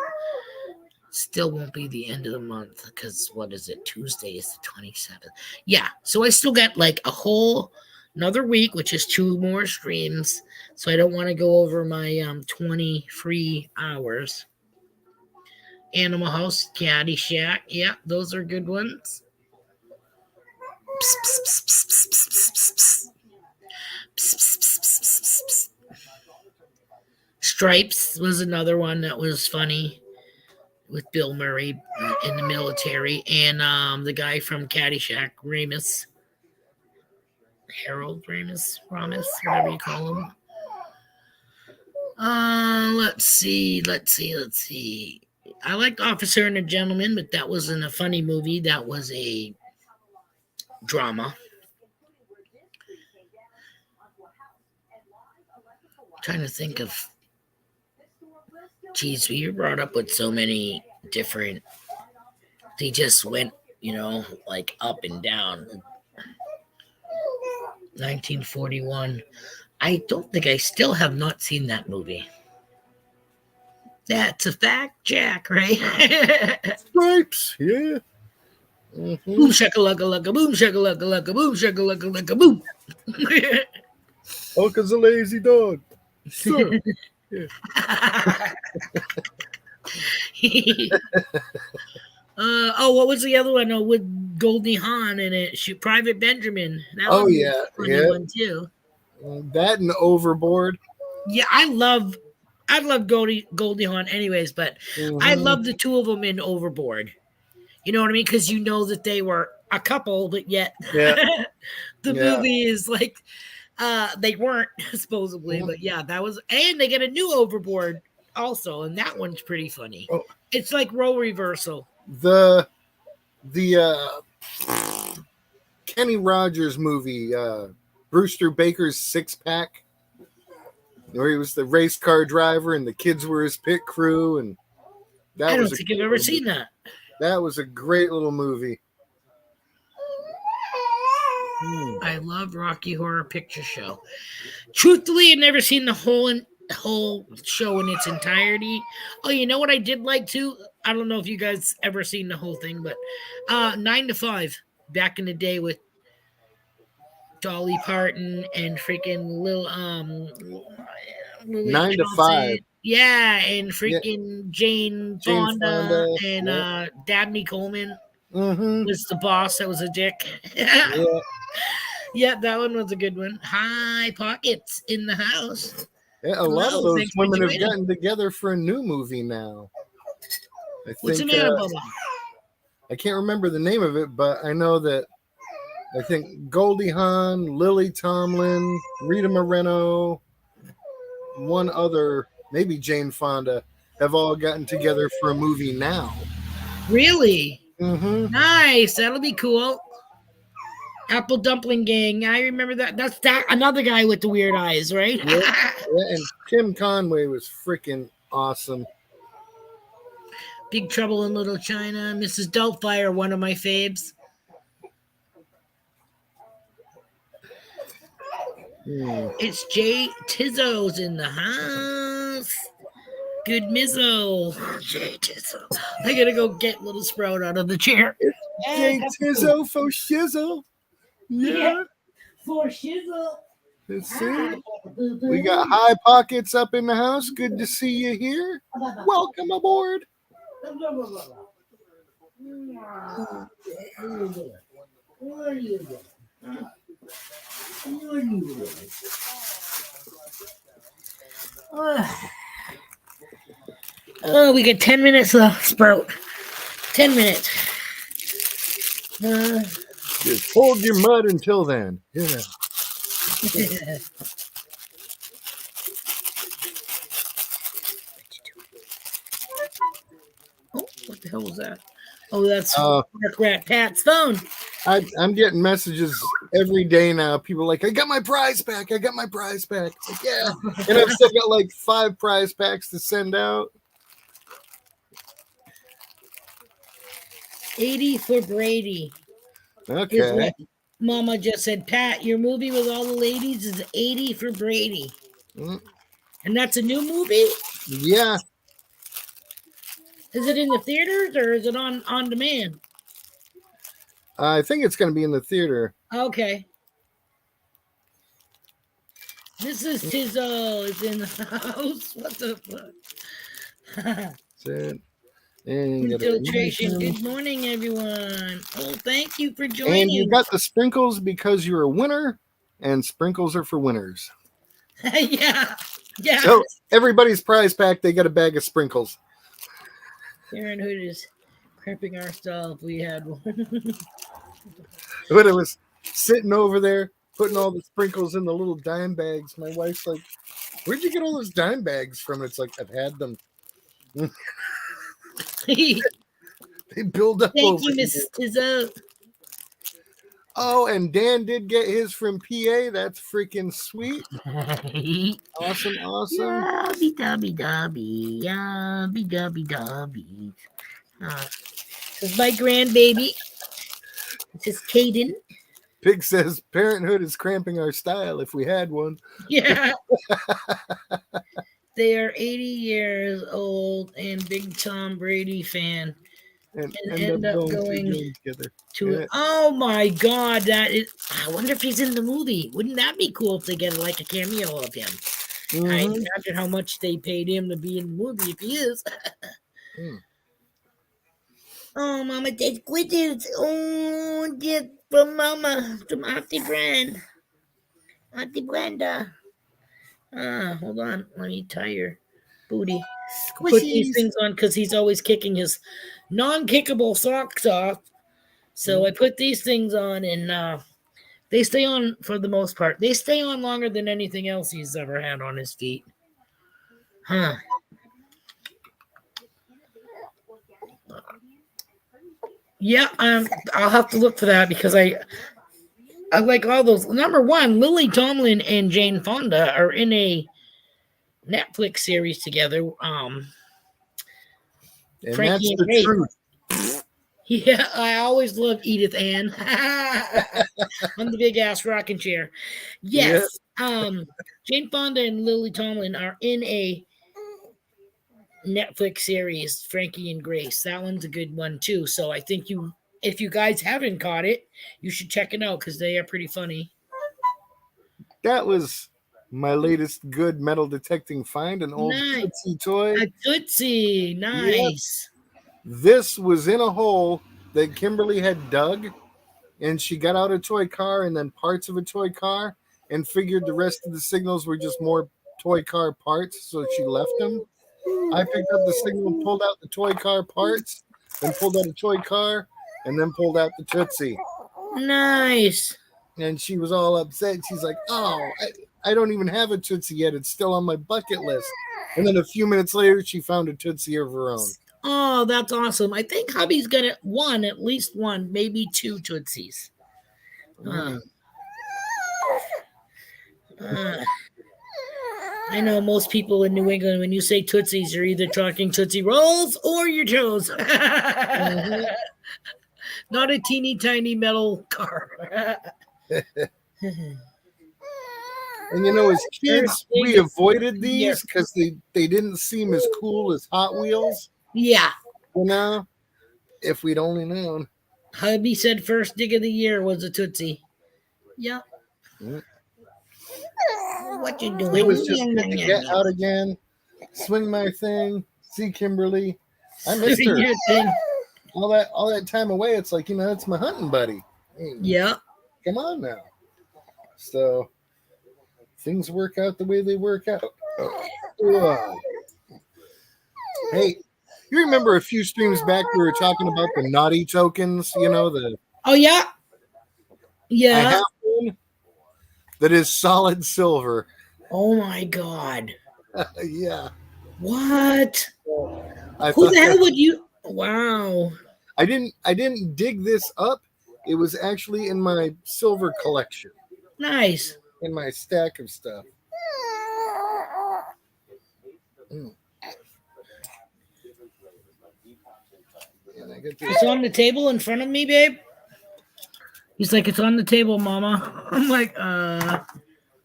A: still won't be the end of the month because what is it? Tuesday is the 27th. Yeah, so I still got like a whole another week, which is 2 more streams. So I don't want to go over my 20 free hours. Animal House, Caddy Shack. Yeah, those are good ones. Stripes was another one that was funny with Bill Murray in the military and the guy from Caddyshack, Ramis. Harold Ramis, whatever you call him. Let's see. I liked Officer and a Gentleman, but that wasn't a funny movie. That was a drama. I'm trying to think of. Geez, we were brought up with so many different. They just went, like up and down. 1941. I don't think I still have not seen that movie. That's a fact, Jack, right?
B: Stripes, yeah. Mm-hmm.
A: Boom shakalaka, boom shakalaka, boom shakalaka, boom.
B: Hulk a lazy dog. Sure. Yeah.
A: What was the other one? With Goldie Hawn in it. Private Benjamin. That
B: yeah, yeah.
A: One too.
B: That and Overboard.
A: Yeah, I love Goldie Hawn anyways, but I love the two of them in Overboard. You know what I mean? Because you know that they were a couple, but yet the movie is like they weren't supposedly, but yeah, that was, and they get a new Overboard also, and that one's pretty funny. Oh. It's like role reversal.
B: The Kenny Rogers movie, Brewster Baker's Six Pack, where he was the race car driver and the kids were his pit crew, and
A: I don't think I've ever seen that.
B: That was a great little movie.
A: I love Rocky Horror Picture Show. Truthfully, I've never seen the whole show in its entirety. Oh, you know what I did like too? I don't know if you guys ever seen the whole thing, but 9 to 5 back in the day with Dolly Parton and freaking Lily
B: 9 to 5.
A: Yeah, and freaking Jane Fonda and Dabney Coleman was the boss that was a dick. Yeah, that one was a good one. High Pockets in the house.
B: Yeah, a lot of those women have gotten together for a new movie now.
A: What's the matter, Bubba?
B: I can't remember the name of it, but I know that I think Goldie Hawn, Lily Tomlin, Rita Moreno, one other, maybe Jane Fonda, have all gotten together for a movie now.
A: Really?
B: Mm-hmm.
A: Nice. That'll be cool. Apple Dumpling Gang. I remember that. That's that another guy with the weird eyes, right?
B: Yeah, and Tim Conway was freaking awesome.
A: Big Trouble in Little China. Mrs. Doubtfire, one of my faves. It's Jay Tizzo's in the house. Good Mizzo. Jay Tizzo. I gotta go get Little Sprout out of the chair.
B: It's Jay Tizzo for shizzle. Yeah.
A: For shizzle.
B: Let's see. We got High Pockets up in the house. Good to see you here. Welcome aboard.
A: What are you doing? Oh, we got 10 minutes left, Sprout. 10 minutes.
B: Just hold your mud until then. Yeah.
A: Oh, what the hell was that? Oh, that's
B: Uh,
A: Mark Rat Pat's phone.
B: I'm getting messages every day now. People like, I got my prize pack. I got my prize pack. It's like, yeah. And I've still got like 5 prize packs to send out.
A: 80 for Brady.
B: Okay.
A: Is what Mama just said. Pat, your movie with all the ladies is 80 for Brady.
B: Mm,
A: And that's a new movie?
B: yeah.
A: Is it in the theaters or is it on demand?
B: I think it's going to be in the theater.
A: Okay. This is Tizzo is in the house. What the fuck?
B: That's it. And,
A: Infiltration. Good morning, everyone. Oh, thank you for
B: and
A: joining.
B: you got the sprinkles because you're a winner, and sprinkles are for winners.
A: Yeah. Yeah.
B: So everybody's prize pack, they got a bag of sprinkles.
A: Parenthood is cramping our style if we had one.
B: When I was sitting over there putting all the sprinkles in the little dime bags, my wife's like, "Where'd you get all those dime bags from?" It's like, I've had them. They build up.
A: Thank
B: over
A: you,
B: here.
A: Miss Tizzo.
B: Oh, and Dan did get his from PA. That's freaking sweet. Awesome.
A: Yabby dabby dabby. Yabby dabby dabby. This is my grandbaby. This is Caden.
B: Pig says Parenthood is cramping our style if we had one.
A: Yeah. They are 80 years old and big Tom Brady fan.
B: And
A: end up going
B: together.
A: To it. Oh my God, that is. I wonder if he's in the movie. Wouldn't that be cool if they get like a cameo of him? I imagine how much they paid him to be in the movie if he is. Oh, Mama, there's quizzes. Oh, just from Mama, from Auntie Brand. Auntie Brenda. Hold on. Let me tie your booty. Put these things on because he's always kicking his non-kickable socks off. So I put these things on and they stay on for the most part. They stay on longer than anything else he's ever had on his feet. Huh. Yeah, I'll have to look for that because I like all those. Number one, Lily Tomlin and Jane Fonda are in a Netflix series together.
B: And
A: Frankie
B: that's the truth.
A: Yeah, I always loved Edith Ann on the big ass rocking chair. Yes. Yeah. Jane Fonda and Lily Tomlin are in a Netflix series, Frankie and Grace. That one's a good one too. So I think if you guys haven't caught it, you should check it out because they are pretty funny.
B: That was my latest good metal detecting find, an old Tootsie toy.
A: A Tootsie, nice.
B: Yep. This was in a hole that Kimberly had dug, and she got out a toy car and then parts of a toy car and figured the rest of the signals were just more toy car parts, so she left them. I picked up the signal, pulled out the toy car parts, then pulled out a toy car, and then pulled out the Tootsie.
A: Nice.
B: And she was all upset. She's like, "Oh, I don't even have a Tootsie yet. It's still on my bucket list." And then a few minutes later, she found a Tootsie of her own.
A: Oh, that's awesome. I think hubby's got at least one, maybe 2 Tootsies. I know most people in New England, when you say Tootsies, you're either talking Tootsie Rolls or your toes. Not a teeny tiny metal car.
B: And as kids, we avoided these because they didn't seem as cool as Hot Wheels.
A: Yeah.
B: If we'd only known.
A: Hubby said first dig of the year was a Tootsie. Yep. What you doing?
B: It was just good to get out again, swing my thing, see Kimberly. I missed her. All that time away, it's like, it's my hunting buddy.
A: Yeah.
B: Come on now. So things work out the way they work out. Hey, you remember a few streams back we were talking about the naughty tokens, the
A: Oh yeah. Yeah.
B: I have one that is solid silver.
A: Oh my God.
B: Yeah.
A: What? Who the hell would you? Wow.
B: I didn't dig this up. It was actually in my silver collection,
A: Nice.
B: in my stack of stuff. Mm. And I get this.
A: It's on the table in front of me, babe. He's like, it's on the table, mama. I'm like,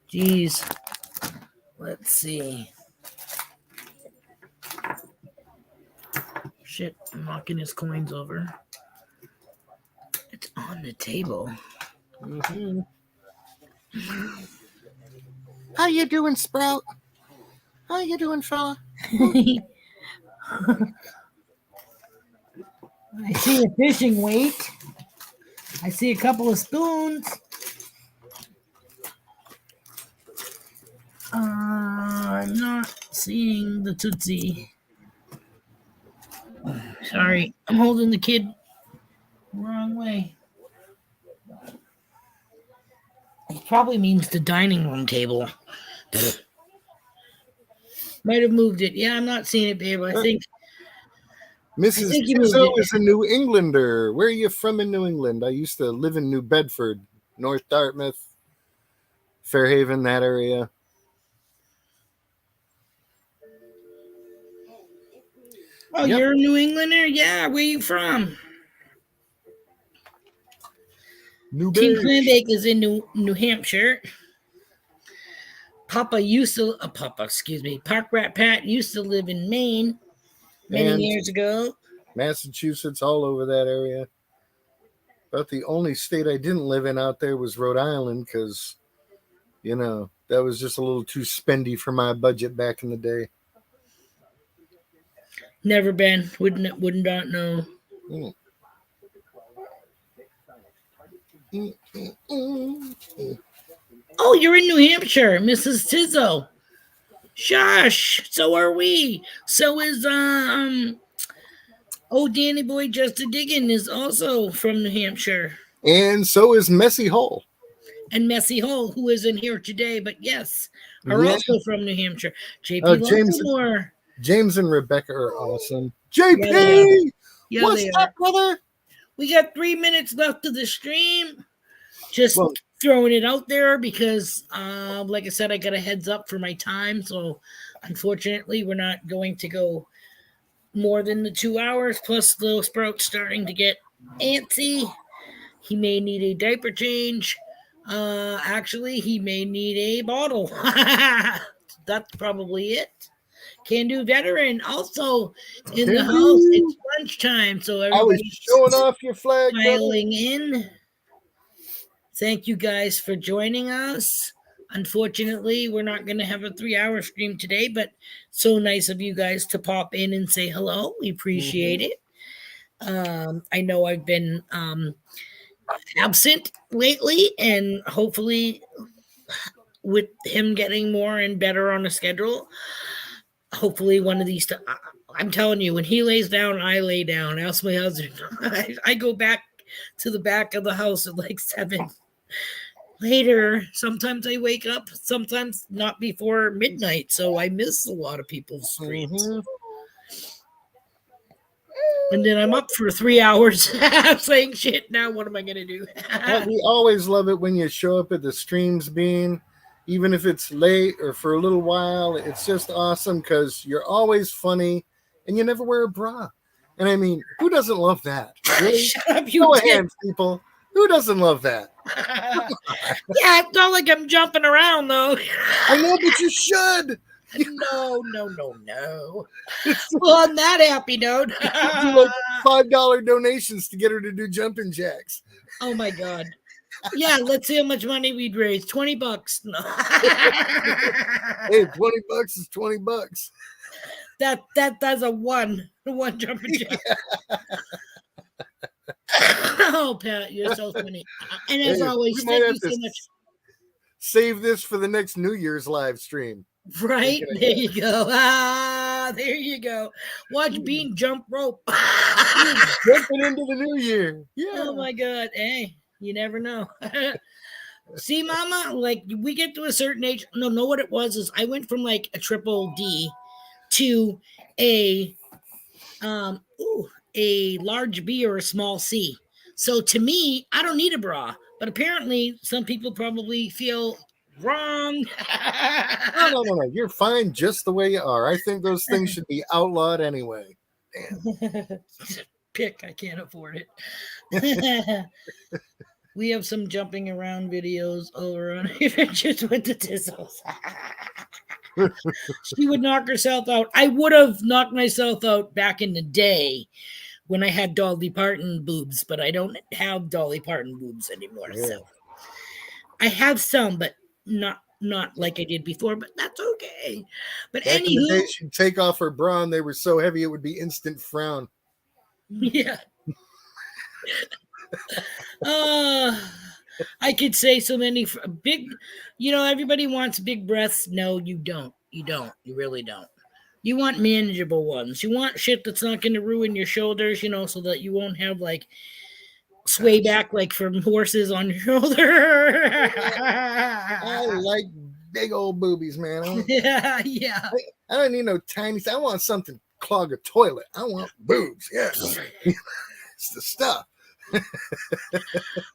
A: geez. Let's see. Shit, I'm knocking his coins over. It's on the table.
B: Mm-hmm. How you doing, Sprout? How you doing, fella?
A: I see a fishing weight. I see a couple of spoons. I'm not seeing the Tootsie. Sorry, I'm holding the kid the wrong way. It probably means the dining room table. Might have moved it. Yeah, I'm not seeing it, babe. I think
B: Mrs.
A: you moved
B: Tizzo
A: it.
B: is a New Englander. Where are you from in New England? I used to live in New Bedford, North Dartmouth, Fairhaven, that area.
A: Oh,
B: Yep.
A: you're a New Englander? Yeah, where you from?
B: New
A: Team
B: Bay.
A: Clambake is in New Hampshire. Excuse me. Park Rat Pat used to live in Maine many
B: And
A: years ago.
B: Massachusetts, all over that area. But the only state I didn't live in out there was Rhode Island because, that was just a little too spendy for my budget back in the day.
A: Never been. Wouldn't not know.
B: Mm. Mm.
A: Oh, you're in New Hampshire, Mrs. Tizzo. Shush. So are we. So is Danny Boy Just a Diggin' is also from New Hampshire.
B: And so is Messy Hole.
A: And Messy Hole, who isn't here today, but yes, are also from New Hampshire. JP
B: James and Rebecca are awesome. JP! What's up, brother?
A: We got 3 minutes left of the stream. Just throwing it out there because, like I said, I got a heads up for my time. So, unfortunately, we're not going to go more than the 2 hours. Plus, little Sprout's starting to get antsy. He may need a diaper change. Actually, he may need a bottle. That's probably it. Can Do Veteran also in the house. It's lunchtime, so everybody's
B: showing off your flag,
A: piling in. Thank you guys for joining us. Unfortunately, we're not going to have a 3-hour stream today, but so nice of you guys to pop in and say hello. We appreciate it. I know I've been absent lately, and hopefully with him getting more and better on the schedule, hopefully one of these I'm telling you, when he lays down, I lay down. Ask my husband. I go back to the back of the house at like 7 later. Sometimes I wake up, sometimes not before midnight, so I miss a lot of people's streams. And then I'm up for 3 hours saying shit. Now what am I going to do?
B: We always love it when you show up at the streams, Bean. Even if it's late or for a little while, it's just awesome because you're always funny and you never wear a bra. And I mean, who doesn't love that? Really?
A: Shut up, you
B: Show of hands, people. Who doesn't love that?
A: Yeah, it's not like I'm jumping around, though.
B: I know, but you should.
A: No. Well, on that happy note,
B: do like $5 donations to get her to do jumping jacks.
A: Oh my God. Yeah, let's see how much money we'd raise. $20. No.
B: Hey, $20 is $20.
A: That's a one jumping jack. Oh, Pat, you're so funny. And as always, thank you so much.
B: Save this for the next New Year's live stream.
A: Right? There you go. There you go. Watch Bean jump rope.
B: Jumping into the new year. Yeah.
A: Oh my God. Hey, you never know. See, Mama, like we get to a certain age. No, what it was is I went from like a triple D to a a large B or a small C. So to me, I don't need a bra. But apparently, some people probably feel wrong.
B: No. You're fine just the way you are. I think those things should be outlawed anyway. Damn.
A: Pick, I can't afford it. We have some jumping around videos over on Adventures with the Tizzles. She would knock herself out. I would have knocked myself out back in the day when I had Dolly Parton boobs, but I don't have Dolly Parton boobs anymore.
B: Yeah.
A: So I have some, but not like I did before, but that's okay. But
B: Back in the day,
A: anywho,
B: she'd take off her bra and they were so heavy it would be instant frown.
A: yeah. I could say so many big, everybody wants big breasts. No, you don't. You don't. You really don't. You want manageable ones. You want shit that's not going to ruin your shoulders, so that you won't have like sway back like from horses on your shoulder.
B: I like big old boobies, man.
A: Yeah.
B: I don't need no tiny. I want something to clog a toilet. I want boobs. Yeah, it's the stuff.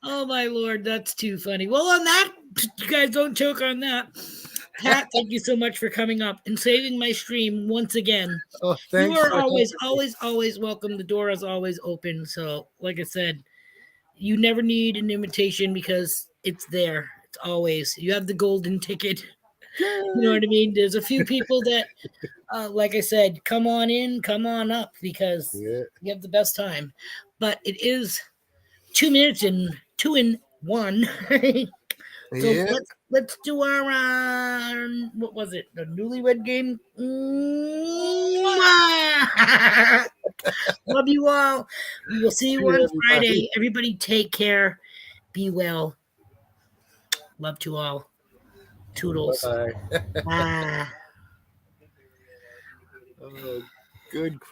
A: Oh my Lord, that's too funny. Well, on that, you guys don't choke on that. Pat, thank you so much for coming up and saving my stream once again.
B: Oh, thanks.
A: You are always welcome. The door is always open. So, like I said, you never need an invitation because it's there. It's always. You have the golden ticket. You know what I mean? There's a few people that, like I said, come on in, come on up because you have the best time. But it is 2 minutes and 2 in 1. So let's do our what was it? The newlywed game. Love you all. We will see you on Friday. Everybody take care. Be well. Love to all. Toodles.
B: Bye.
A: Bye.
B: Oh, good.